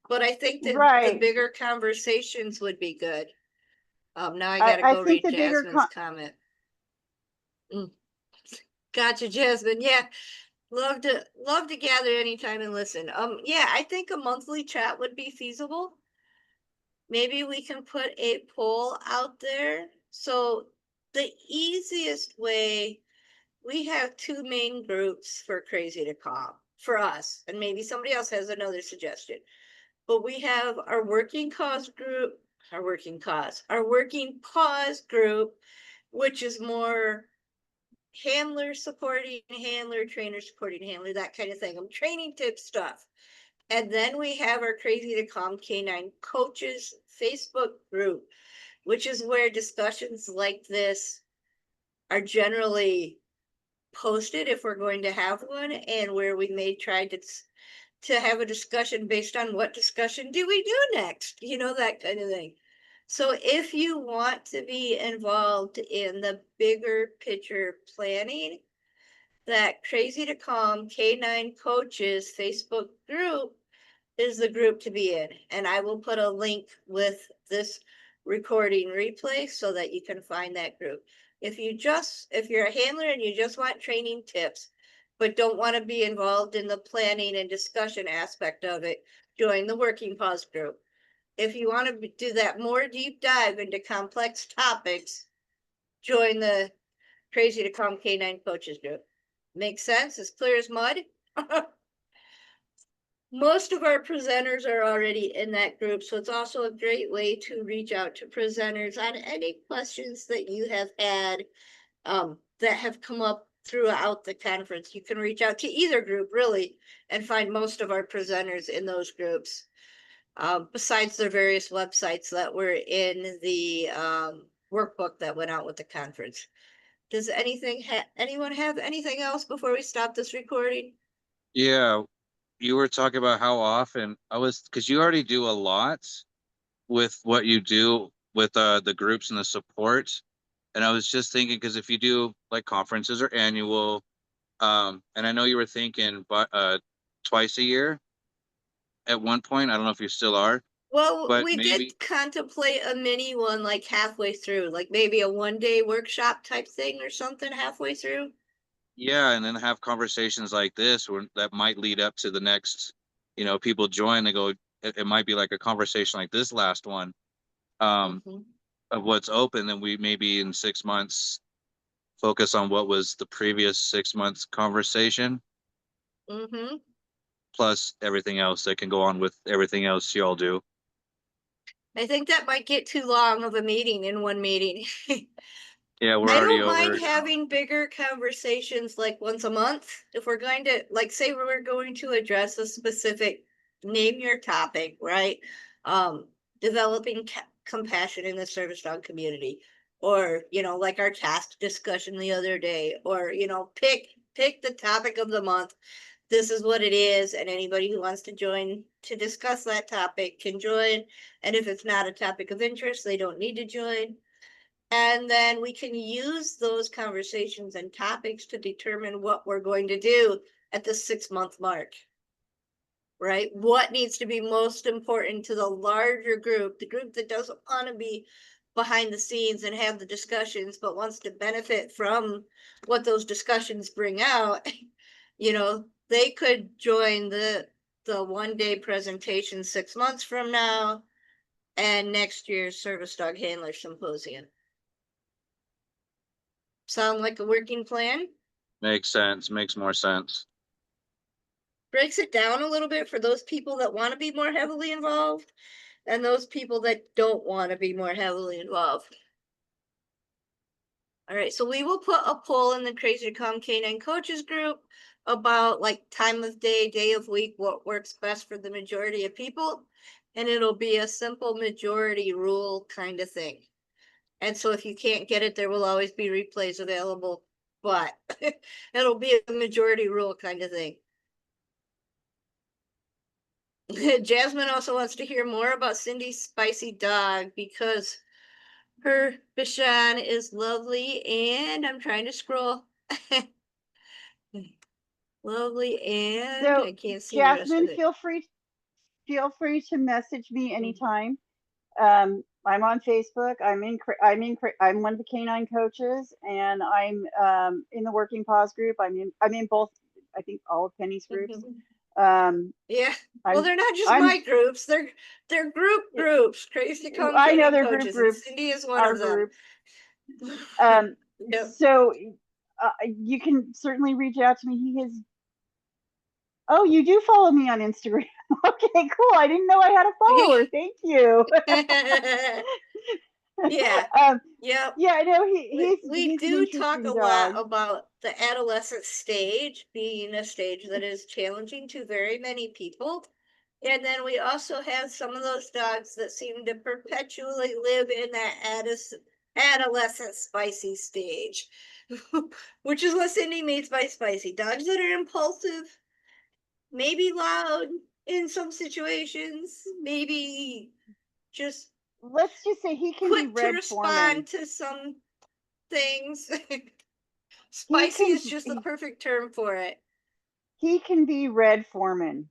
But I think that the Right. bigger conversations would be good. Now I gotta I go think read the bigger Jasmine's comment. Mm. Gotcha, Jasmine. Yeah, love to gather anytime and listen. Yeah, I think a monthly chat would be feasible. Maybe we can put a poll out there. So the easiest way, we have two main groups for Crazy to Calm for us, and maybe somebody else has another suggestion. But we have our working cause group, our working cause group, which is more handler supporting handler, trainer supporting handler, that kind of thing. Training tip stuff. And then we have our Crazy to Calm Canine Coaches Facebook group, which is where discussions like this are generally posted if we're going to have one, and where we may try to have a discussion based on what discussion do we do next, that kind of thing. So if you want to be involved in the bigger picture planning, that Crazy to Calm K9 Coaches Facebook group is the group to be in. And I will put a link with this recording replay so that you can find that group. If you're a handler and you just want training tips, but don't want to be involved in the planning and discussion aspect of it, join the Working Paws group. If you want to do that more deep dive into complex topics, join the Crazy to Calm Canine Coaches group. Makes sense? As clear as mud? Most of our presenters are already in that group, so it's also a great way to reach out to presenters on any questions that you have had that have come up throughout the conference. You can reach out to either group really and find most of our presenters in those groups. Besides their various websites that were in the workbook that went out with the conference. Does anyone have anything else before we stop this recording? Yeah, you were talking about how often because you already do a lot with what you do with the groups and the support. And I was just thinking, because if you do like conferences or annual, and I know you were thinking, but twice a year at one point. I don't know if you still are, Well, but we maybe, did contemplate a mini one like halfway through, like maybe a 1-day workshop type thing or something halfway through. yeah, and then have conversations like this where that might lead up to the next, people join, they go, it might be like a conversation like this last one, Mhm. of what's open. Then we maybe in 6 months focus on what was the previous 6 months conversation, Mhm. plus everything else that can go on with everything else y'all do. I think that might get too long of a meeting in one meeting. Yeah, we're I already don't over. mind having bigger conversations like once a month. If we're going to, like, say we're going to address a specific, name your topic, right? Um, Developing compassion in the service dog community, or, like our task discussion the other day, or, pick the topic of the month. This is what it is, and anybody who wants to join to discuss that topic can join. And if it's not a topic of interest, they don't need to join. And then we can use those conversations and topics to determine what we're going to do at the 6-month mark, right? What needs to be most important to the larger group, the group that doesn't want to be behind the scenes and have the discussions, but wants to benefit from what those discussions bring out. They could join the 1-day presentation 6 months from now and next year's service dog handler symposium. Sound like a working plan? Makes sense. Makes more sense. Breaks it down a little bit for those people that want to be more heavily involved and those people that don't want to be more heavily involved. All right, so we will put a poll in the Crazy to Calm Canine Coaches group about like time of day, day of week, what works best for the majority of people. And it'll be a simple majority rule kind of thing. And so if you can't get it, there will always be replays available, but it'll be a majority rule kind of thing. Jasmine also wants to hear more about Cindy's spicy dog because her Bichon is lovely, and I'm trying to scroll. Lovely, and So I can't see the rest of Jasmine, it. feel free to message me Mm. anytime. I'm on Facebook. I'm one of the canine coaches, and I'm in the Working Paws group. I'm in both. I think all of Penny's groups. Yeah, well, I'm they're not just I'm my groups; they're groups. Crazy Calm I know Canine they're Coaches, and groups, Cindy is one our of them. groups. Um, Yep. so you can certainly reach out to me. Oh, you do follow me on Instagram. Okay, cool. I didn't know I had a follower. Thank you. Yeah. um, Yep. yeah, I know We he's an do talk a interesting lot dog. about the adolescent stage being a stage that is challenging to very many people. And then we also have some of those dogs that seem to perpetually live in that adolescent spicy stage, which is what Cindy means by spicy. Dogs that are impulsive, maybe loud in some situations, maybe just Let's just say he can be quick to Red Foreman. respond to some things. He Spicy can is just the perfect term for it. he can be Red Foreman,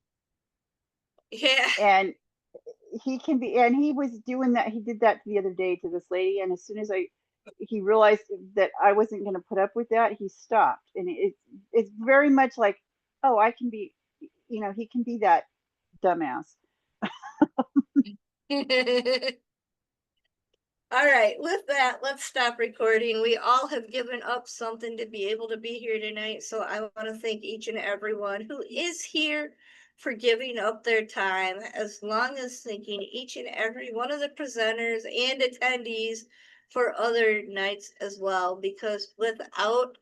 Yeah. and he was doing that. He did that the other day to this lady, and as soon as he realized that I wasn't going to put up with that, he stopped. And it's very much like, oh, I can be, he can be that dumbass. All right, with that, let's stop recording. We all have given up something to be able to be here tonight. So I want to thank each and everyone who is here for giving up their time, as long as thanking each and every one of the presenters and attendees for other nights as well, because without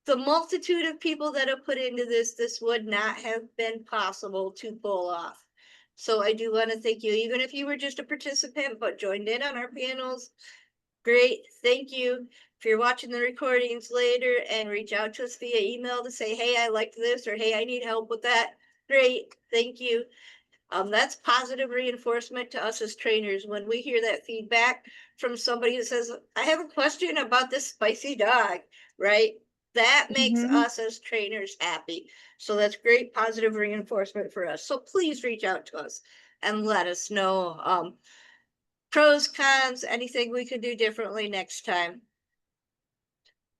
the multitude of people that have put into this would not have been possible to pull off. So I do want to thank you, even if you were just a participant but joined in on our panels. Great, thank you. If you're watching the recordings later and reach out to us via email to say, hey, I liked this, or hey, I need help with that. Great, thank you. That's positive reinforcement to us as trainers when we hear that feedback from somebody who says, I have a question about this spicy dog, right? That makes Mhm. us as trainers happy. So that's great positive reinforcement for us. So please reach out to us and let us know pros, cons, anything we can do differently next time.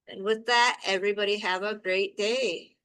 And with that, everybody have a great day.